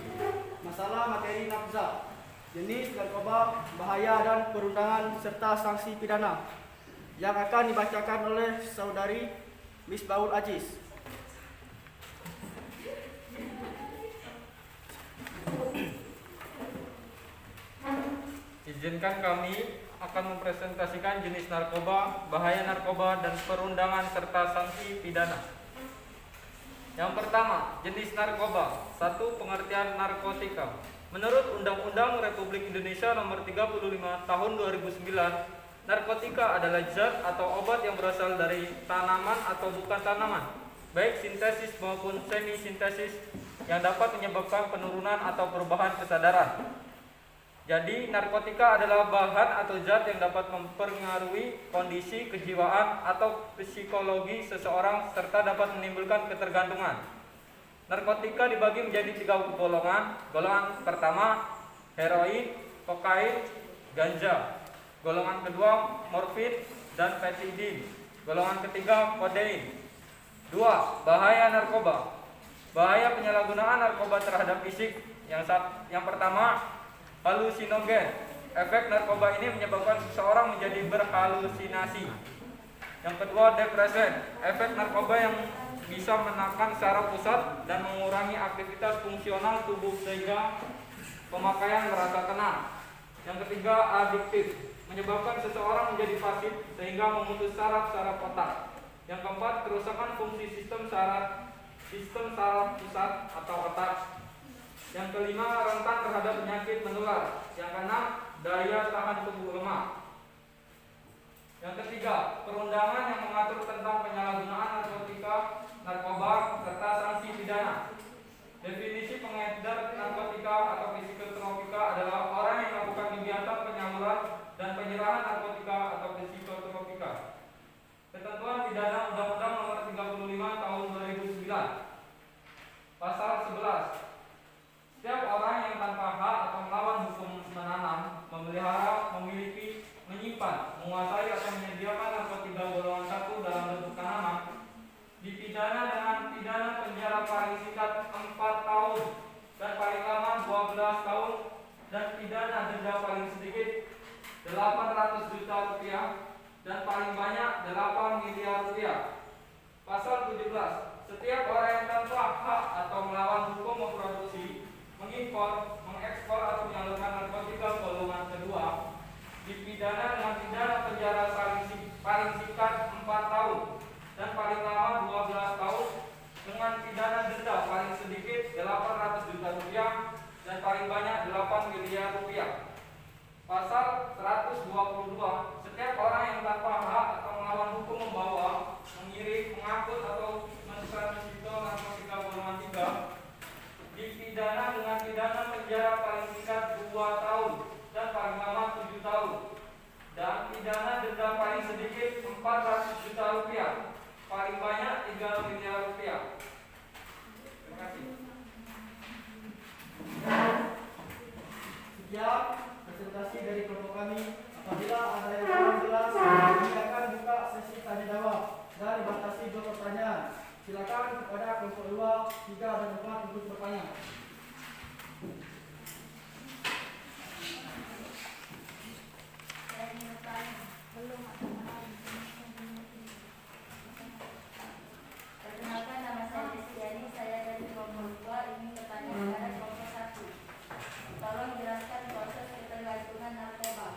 Masalah materi nafza, jenis narkoba, bahaya dan perundangan serta sanksi pidana yang akan dibacakan oleh saudari Misbahul Aziz. Izinkan kami akan mempresentasikan jenis narkoba, bahaya narkoba, dan perundangan serta sanksi pidana. Yang pertama, jenis narkoba. 1. Pengertian narkotika. Menurut Undang-Undang Republik Indonesia Nomor 35 Tahun 2009, narkotika adalah zat atau obat yang berasal dari tanaman atau bukan tanaman, baik sintesis maupun semi sintesis, yang dapat menyebabkan penurunan atau perubahan kesadaran. Jadi, narkotika adalah bahan atau zat yang dapat mempengaruhi kondisi kejiwaan atau psikologi seseorang serta dapat menimbulkan ketergantungan. Narkotika dibagi menjadi 3 golongan. Golongan pertama, heroin, kokain, ganja. Golongan kedua, morfin dan petidin. Golongan ketiga, kodein. 2. Bahaya narkoba. Bahaya penyalahgunaan narkoba terhadap fisik. Yang pertama, halusinogen. Efek narkoba ini menyebabkan seseorang menjadi berhalusinasi. Yang kedua, depresan. Efek narkoba yang bisa menekan secara pusat dan mengurangi aktivitas fungsional tubuh sehingga pemakaian merasa tenang. Yang ketiga, adiktif. Menyebabkan seseorang menjadi pasif sehingga memutus saraf-saraf otak. Yang keempat, kerusakan fungsi sistem saraf pusat atau otak. Yang kelima, rentan terhadap penyakit menular. Yang keenam, daya tahan tubuh lemah. Yang ketiga, perundangan yang mengatur tentang penyalahgunaan narkoba serta sanksi pidana. Definisi pengedar narkotika atau psikotropika adalah orang yang melakukan kegiatan penyaluran dan penyerahan narkotika atau psikotropika. Ketentuan pidana Undang-Undang Nomor 35 Tahun 2009. Pasal 11. Setiap orang yang tanpa hak atau melawan hukum menanam, memelihara, memiliki, menyimpan, menguasai atau menyediakan narkotika golongan 1 dalam bentuk tanaman dipidana dengan pidana penjara paling singkat 4 tahun dan paling lama 12 tahun dan pidana denda paling sedikit 800 juta rupiah dan paling banyak 8 miliar rupiah. Pasal 17. Setiap orang yang tanpa hak atau melawan hukum memproduksi, mengimpor, mengekspor atau menyalurkan narkotika golongan kedua dipidana dengan pidana penjara paling singkat 4 tahun dan paling lama 12 tahun dengan pidana denda paling sedikit 800 juta rupiah dan paling banyak 8 miliar rupiah. Pasal 122. Setiap orang yang tanpa hak atau melawan hukum membawa, mengirim, mengangkut atau mentransito narkotika golongan 3 dipidana dengan pidana penjara paling singkat 2 tahun dan paling lama 7 tahun dan pidana denda paling sedikit 400 juta rupiah, paling banyak 3 miliar rupiah. Terima kasih. Sekian presentasi dari kelompok kami. Apabila ada yang kurang jelas, kami akan buka sesi tanya jawab dan dibatasi 2 pertanyaan. Silakan kepada kelompok 2, 3 dan 4 untuk bertanya. Perkenalkan, nama saya Desiani, saya dari kelompok 2 ingin bertanya kepada kelompok 1. Tolong jelaskan proses ketergantungan narkoba.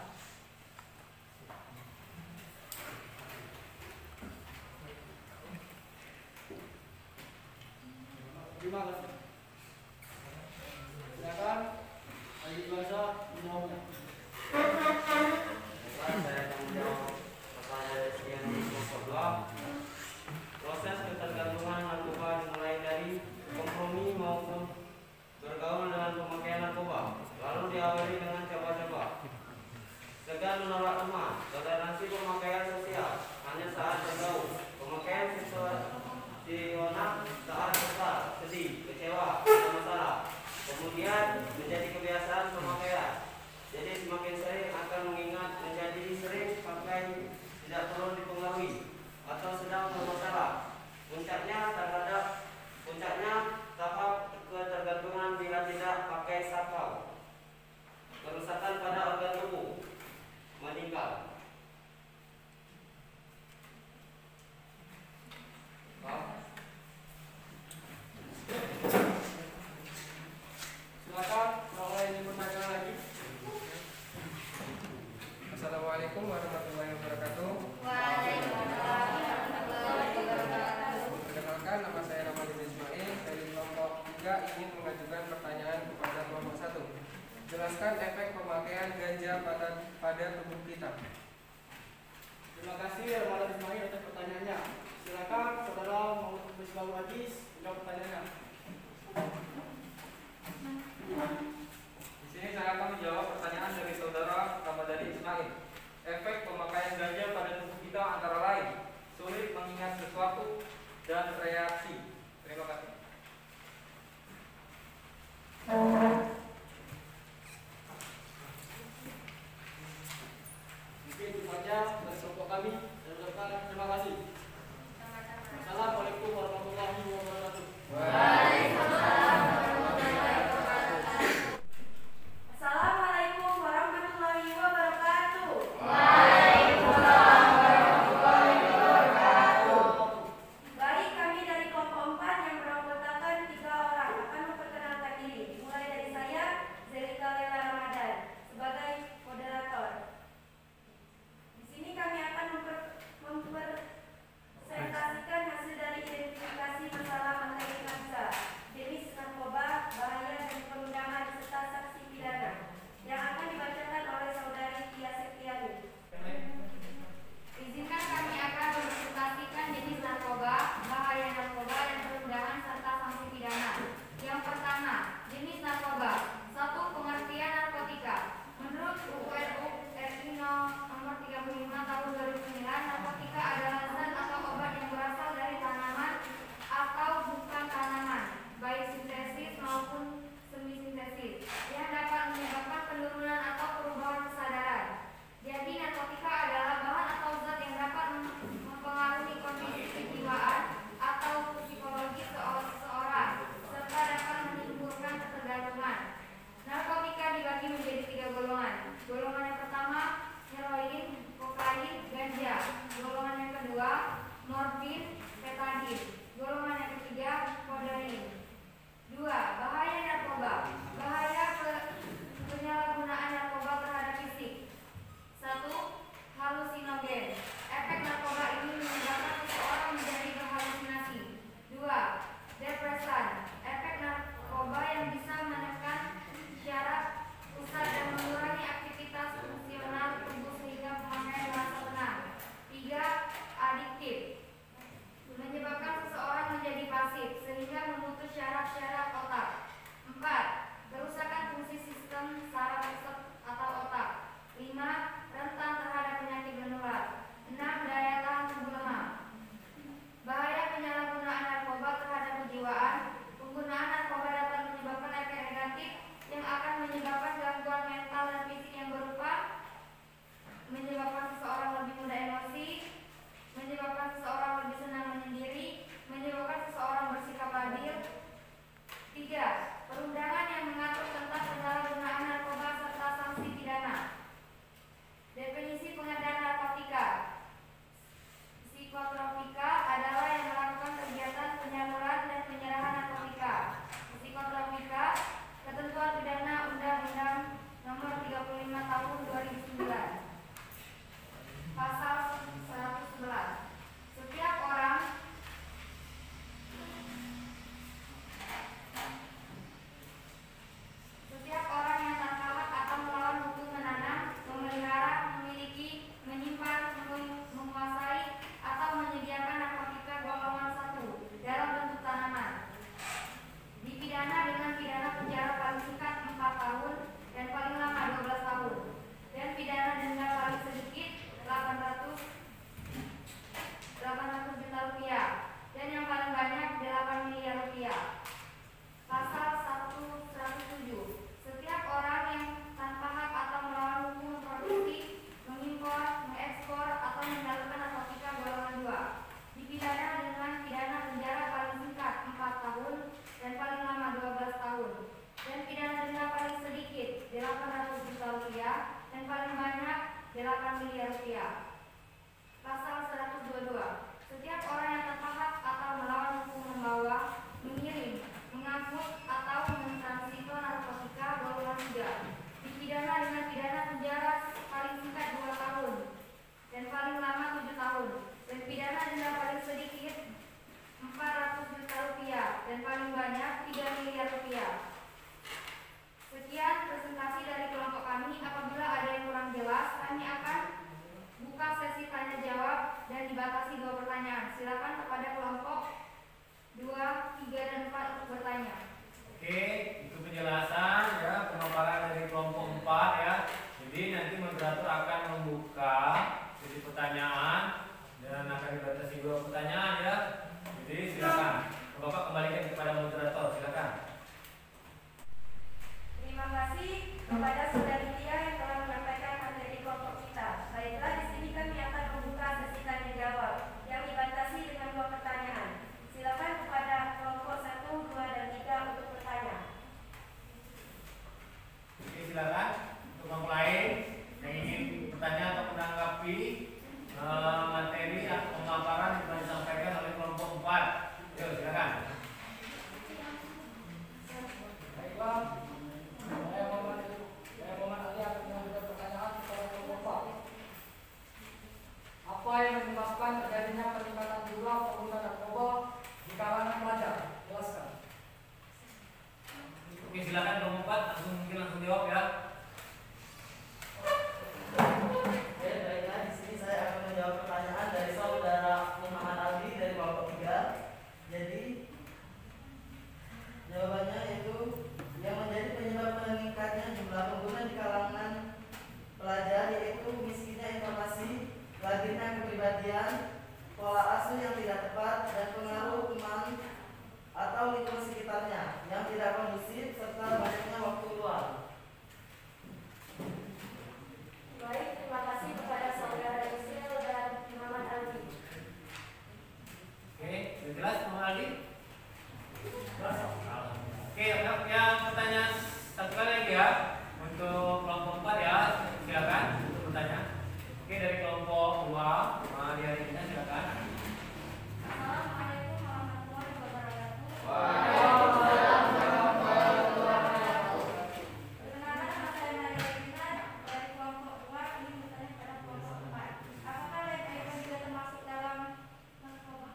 Terima kasih. Silakan, Ayu Bahasa menjawabnya. Saya akan menjawab pertanyaan yang kelompok 2. Proses ketergantungan narkoba dimulai dari kompromi maupun bergaul dengan pemakaian narkoba, lalu diawali dengan coba-coba. Segan menolak teman, toleransi pemakaian sosial hanya saat bergaul, pemakaian situasional saat kesal, sedih, kecewa, ada masalah. Kemudian menjadi kebiasaan pemakaian. Jadi semakin sering akan mengingat, menjadi sering pakai, tidak perlu dipengaruhi atau sedang bermasalah. Puncaknya tahap ketergantungan bila tidak pakai sakau. Kerusakan pada organ tubuh meninggal. Silakan, kalau ingin bertanya lagi. Assalamualaikum warahmatullahi wabarakatuh. Waalaikumsalam warahmatullahi wabarakatuh. Perkenalkan, nama saya Ramadhan Ismail dari kelompok 3 ingin mengajukan pertanyaan kepada kelompok 1. Jelaskan efek pemakaian ganja pada tubuh kita. Terima kasih Ramadhan Ismail atas pertanyaannya. Silakan saudara Muhammad Misbahul Aziz menjawab pertanyaannya. menyebabkan gangguan mental dan fisik yang berupa menyebabkan seseorang lebih mudah emosi, menyebabkan seseorang lebih senang menyendiri, menyebabkan seseorang bersikap labil. 3. Perundangan yang mengatur tentang penyalahgunaan narkoba serta sanksi pidana. Definisi pengedar narkotika. Psikotropika adalah yang melakukan kegiatan penyaluran dan penyerahan narkotika. Psikotropika, ketentuan pidana Undang-Undang Nomor 35 Tahun 2009. Pasal 111. Setiap orang yang tanpa hak atau melawan hukum menanam, memelihara, memiliki, menyimpan, menguasai atau menyediakan narkotika golongan 1 dalam bentuk tanaman dipidana dengan pidana penjara paling singkat 4 tahun dan paling lama 12 tahun dan pidana denda paling sedikit 800 juta rupiah dan yang paling banyak 8 miliar rupiah. Pasal 107. Setiap orang yang tanpa hak atau melawan hukum memproduksi, mengimpor, mengekspor atau menyalurkan narkotika golongan 2 dipidana dengan pidana penjara paling singkat 4 tahun dan paling lama 12 tahun dan pidana denda paling sedikit 800 juta rupiah dan paling banyak 8 miliar rupiah. Pasal 122. Setiap orang yang tanpa hak atau melawan hukum membawa, mengirim, mengangkut atau mentransito narkotika golongan 3 dipidana dengan pidana penjara paling singkat 2 tahun dan paling lama 7 tahun dan pidana denda paling sedikit 400 juta rupiah dan paling banyak 3 miliar rupiah. Sekian presentasi dari kelompok kami. Apabila ada yang kurang jelas, kami akan buka sesi tanya jawab dan dibatasi 2 pertanyaan. Silakan kepada kelompok 2, 3, dan 4 untuk bertanya. Oke, itu penjelasan ya, pemaparan dari kelompok 4 ya. Jadi nanti moderator akan membuka sesi pertanyaan dan akan dibatasi 2 pertanyaan ya. Jadi silakan, Bapak kembalikan kepada moderator, silakan. Terima kasih kepada Saudari Tia yang telah menyampaikan materi kelompok kita. Baiklah, di sini kami akan membuka sesi tanya jawab yang dibatasi dengan 2 pertanyaan. Silakan kepada kelompok 1, 2, dan 3 untuk bertanya. Oke, silakan untuk kelompok lain yang ingin bertanya atau menanggapi materi atau pemaparan yang telah disampaikan oleh kelompok 4. Yuk, silakan. Baiklah, saya Muhammad Ali akan mengajukan pertanyaan kepada kelompok 4. Apa yang menyebabkan terjadinya peningkatan jumlah pengguna narkoba di kalangan pelajar? Jelaskan. Oke, silakan kelompok 4 langsung jawab ya. Oke, baiklah, di sini saya akan menjawab pertanyaan dari saudara Muhammad Ali dari kelompok 3. Jadi jawabannya yaitu yang menjadi penyebab meningkatnya jumlah pengguna di kalangan pelajar yaitu miskinnya informasi, lahirnya kepribadian, pola asuh yang tidak tepat, dan pengaruh teman atau lingkungan sekitarnya yang tidak kondusif serta banyaknya waktu luang. Baik, terima kasih kepada Saudara Yusil dan Muhammad Ali. Oke, sudah jelas Muhammad Ali? Oke, yang pertanyaan satu kali lagi ya untuk kelompok 4 ya, silakan untuk bertanya. Oke, dari kelompok 2, di hari ini silakan. Assalamualaikum warahmatullahi wabarakatuh. Waalaikumsalam warahmatullahi wabarakatuh. Perkenalkan, nama saya Maria Rina dari kelompok 2 ini bertanya pada kelompok 4. Apakah lab iPhone juga termasuk dalam narkoba?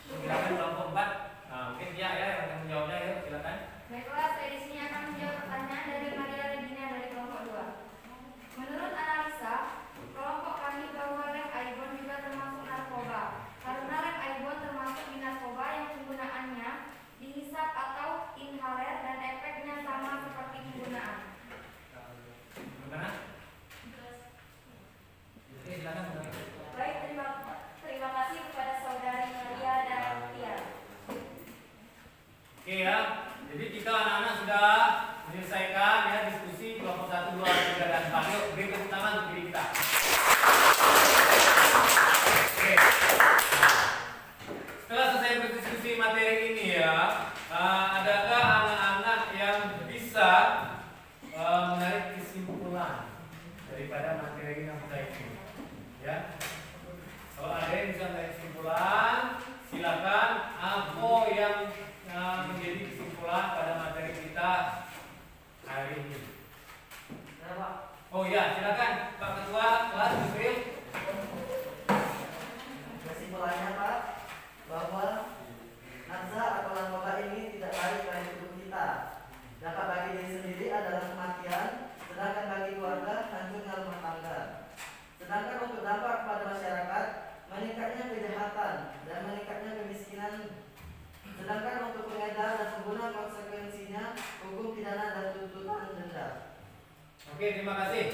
Silakan kelompok 4. Nah, mungkin dia ya yang akan menjawabnya ya, silakan. Baiklah, saya di sini akan menjawab pertanyaan dari Maria Regina dari kelompok 2. Menurut analisa kelompok kami bahwa lem iPhone juga termasuk narkoba, karena lem iPhone termasuk di narkoba yang penggunaannya dihisap atau inhaler dan efeknya sama seperti penggunaan. Bagaimana? Oke, silakan. Baik, terima kasih kepada Saudari Maria dan Tia. Oke ya, Jadi kita anak-anak sudah menyelesaikan ya diskusi kelompok 1, 2, 3, dan 4. Yuk beri tepuk tangan untuk diri kita. Oke. Setelah selesai berdiskusi materi ini ya, adakah anak-anak yang bisa menarik kesimpulan daripada materi yang kita ikuti? Ya. Kalau ada yang bisa menarik kesimpulan, silakan. Apa yang menjadi kesimpulan pada materi kita hari ini? Oh ya, silakan Pak Ketua kelas Yusril. Kesimpulannya Pak, bahwa nafsa atau narkoba ini tidak baik bagi tubuh kita. Dampak bagi diri sendiri adalah kematian, sedangkan bagi keluarga hancurnya rumah tangga. Sedangkan untuk dampak kepada masyarakat, meningkatnya kejahatan dan meningkatnya kemiskinan. Sedangkan untuk pengedar dan pengguna konsekuensinya hukum pidana dan tuntutan denda. Oke, terima kasih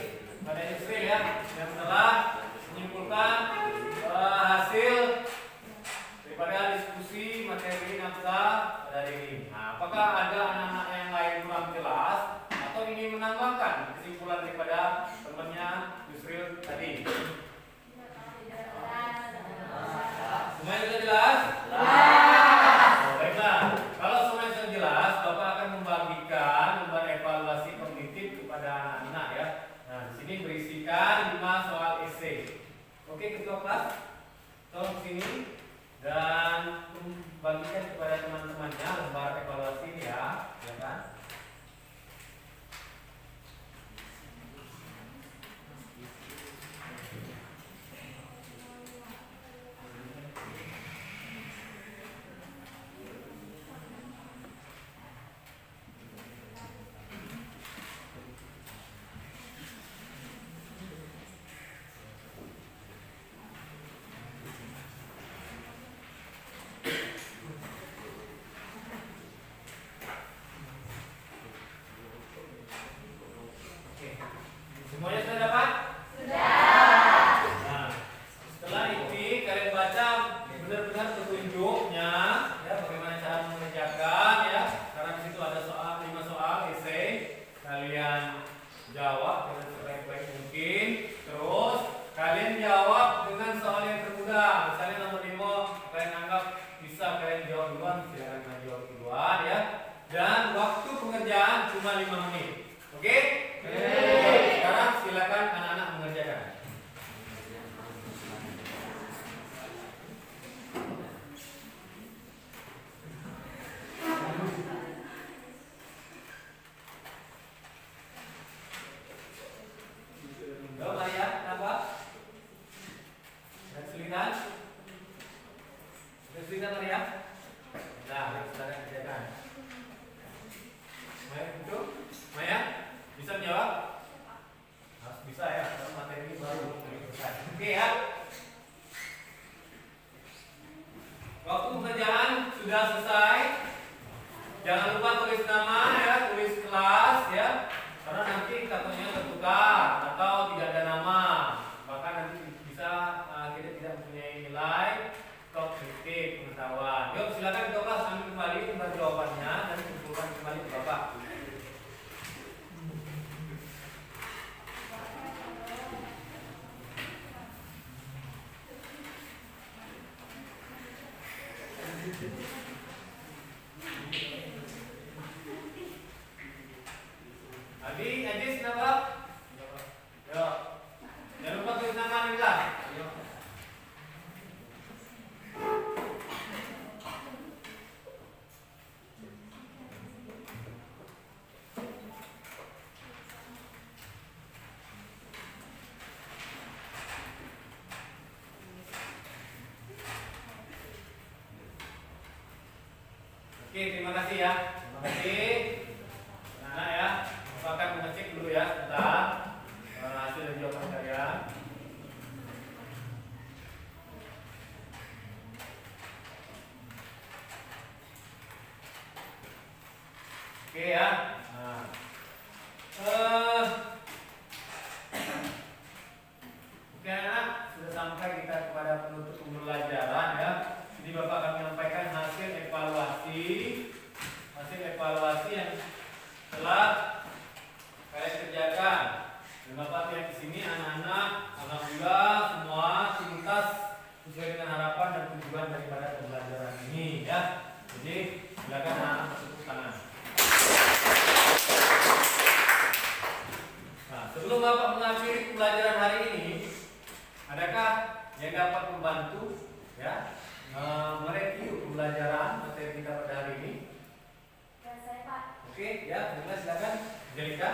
pada Yusril ya yang telah menyimpulkan hasil daripada diskusi materi nafsa pada hari ini. Nah, apakah ada anak-anak yang lain kurang jelas atau ingin menambahkan kesimpulan daripada temannya Yusril tadi? Semuanya sudah jelas? Oh, baiklah. Kalau semuanya sudah jelas, Bapak akan membagikan lembar evaluasi kognitif kepada anak-anak ya. Nah, di sini berisikan 5 soal esai. Oke, ketua kelas, tolong sini dan bagikan kepada teman-temannya lembar evaluasi ini ya, ya kan? Semuanya sudah dapat? Sudah. Nah, setelah ini kalian baca benar-benar petunjuknya, ya bagaimana cara mengerjakan ya. Karena di situ ada 5 soal esai, kalian jawab dengan sebaik-baik mungkin. Terus kalian jawab dengan soal yang termudah. Misalnya nomor 5, kalian anggap bisa kalian jawab duluan, silakan jawab duluan ya. Dan waktu pengerjaan cuma 5 menit. Oke? Sekarang silakan anak-anak mengerjakan. Jawab Maria, kenapa? Dan kesulitan? Kesulitan Maria? Nah, silakan kerjakan. Maya, itu? Maya, bisa menjawab? Harus bisa ya, karena materi ini baru selesai. Oke ya. Waktu pengerjaan sudah selesai. Jangan lupa tulis nama ya, tulis kelas ya. Karena nanti takutnya tertukar atau tidak ada nama. Bahkan nanti bisa kita tidak mempunyai nilai kognitif pengetahuan. Yuk silakan kita kelas ambil kembali lembar jawabannya dan kumpulkan kembali ke Bapak. Adis kenapa? Yo. Jangan lupa tulis nama nih lah. Oke, terima kasih ya. Terima kasih. Nah ya, Bapak akan mengecek dulu ya sebentar hasil dari jawaban kalian. Oke ya. Nah, oke anak, sudah sampai kita kepada penutup pembelajaran ya. Jadi Bapak akan menyampaikan hasil evaluasi silakan anak tepuk tangan. Nah, sebelum Bapak mengakhiri pembelajaran hari ini, adakah yang dapat membantu ya mereview pembelajaran materi kita pada hari ini? Ya, saya Pak. Oke, ya, terima silakan, Jelika.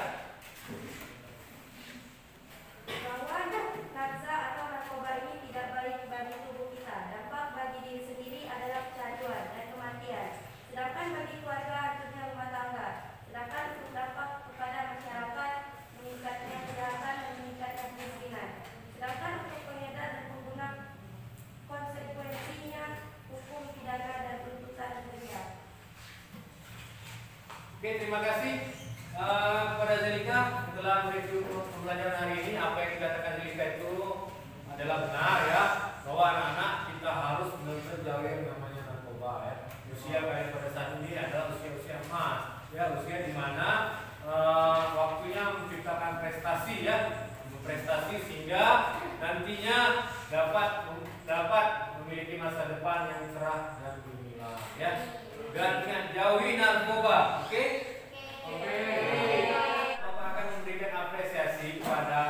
Bahwa narkoba atau narkoba ini tidak baik bagi tubuh kita. Dampak bagi diri sendiri adalah kecanduan dan kematian. Sedangkan bagi keluarga hancurnya rumah tangga. Sedangkan untuk dampak kepada masyarakat meningkatnya kejahatan dan meningkatnya kemiskinan. Sedangkan untuk pengedar dan pengguna konsekuensinya hukum pidana dan tuntutan penjara. Oke, terima kasih kepada Zelika telah mereview pembelajaran hari ini. Apa yang dikatakan Zelika itu adalah benar ya, bahwa anak-anak kita harus benar-benar jauhi yang namanya narkoba ya. Usia kalian pada saat ini adalah usia-usia emas ya, usia di mana waktunya menciptakan prestasi ya, prestasi sehingga nantinya dapat memiliki masa depan yang cerah dan gemilang ya. Dan ingat, jauhi narkoba, oke? Oke. Bapak akan memberikan apresiasi pada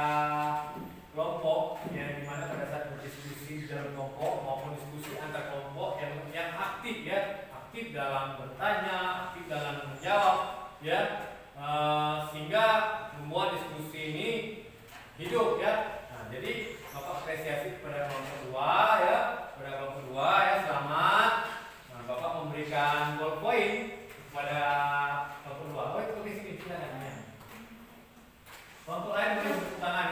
kelompok yang dimana pada saat berdiskusi dalam kelompok maupun diskusi antar kelompok yang aktif ya, aktif dalam bertanya, aktif dalam menjawab ya, sehingga membuat diskusi ini hidup ya. Nah, jadi Bapak apresiasi kepada kelompok 2 ya, kepada kelompok 2 ya, selamat. Nah, Bapak memberikan ballpoint kepada kelompok 2. Oh, itu di sini silakan ya. Kelompok lain boleh tepuk tangan.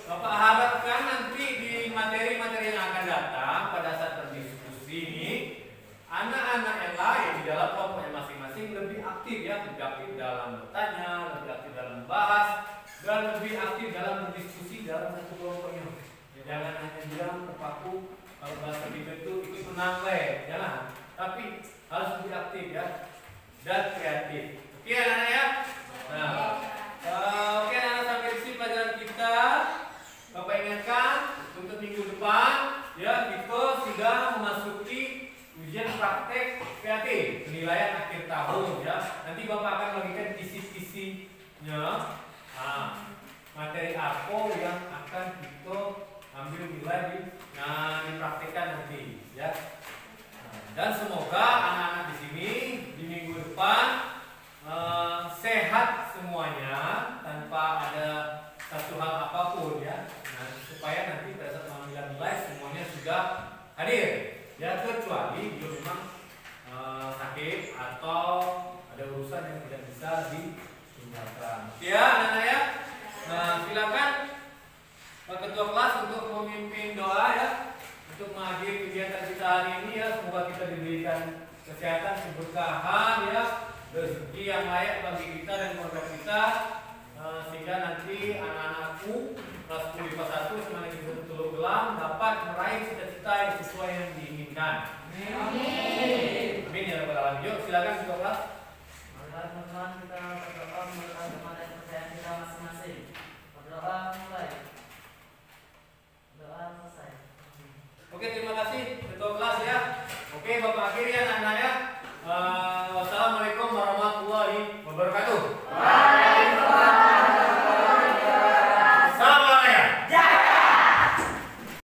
Bapak harapkan nanti di materi-materi yang akan datang pada saat berdiskusi ini, anak-anak yang lain di dalam kelompoknya masing-masing lebih aktif ya, lebih aktif dalam bertanya, lebih aktif dalam membahas, dan lebih aktif dalam berdiskusi dalam satu kelompoknya. Jangan hanya diam terpaku, kalau bahasa kita itu ikut menanggai, jangan. Tapi harus lebih aktif ya, dan kreatif. Oke anak-anak ya. Nah, oke anak-anak, sampai di sini pelajaran kita. Bapak ingatkan untuk minggu depan ya, kita sudah memasuki ujian praktek PAT penilaian akhir tahun ya. Nanti Bapak akan bagikan kisi-kisinya. Materi apa yang akan kita ambil nilai dipraktekkan nanti ya. Dan semoga anak-anak di sini di minggu depan sehat semuanya tanpa ada satu hal apapun ya. Nah, supaya nanti pada saat pengambilan nilai semuanya sudah hadir ya, kecuali dia memang sakit atau ada urusan yang tidak bisa ditinggalkan ya anak-anak ya. Nah, silakan Pak Ketua kelas untuk memimpin doa ya, untuk mengakhiri kegiatan kita hari ini ya. Semoga kita diberikan kesehatan, keberkahan ya, rezeki yang layak bagi kita dan keluarga kita, sehingga nanti anak-anakku kelas 10 IPA 1 semuanya kita Teluk Gelam dapat meraih cita-cita yang sesuai yang diinginkan. Amin. Amin ya rabbal alamin. Yuk silakan Ketua kelas. Mari teman-teman kita berdoa menurut agama dan kepercayaan kita masing-masing. Berdoa mulai. Doa selesai. Oke, terima kasih Ketua kelas ya. Oke, Bapak akhiri ya anak-anak ya. Wassalamualaikum warahmatullahi wabarakatuh.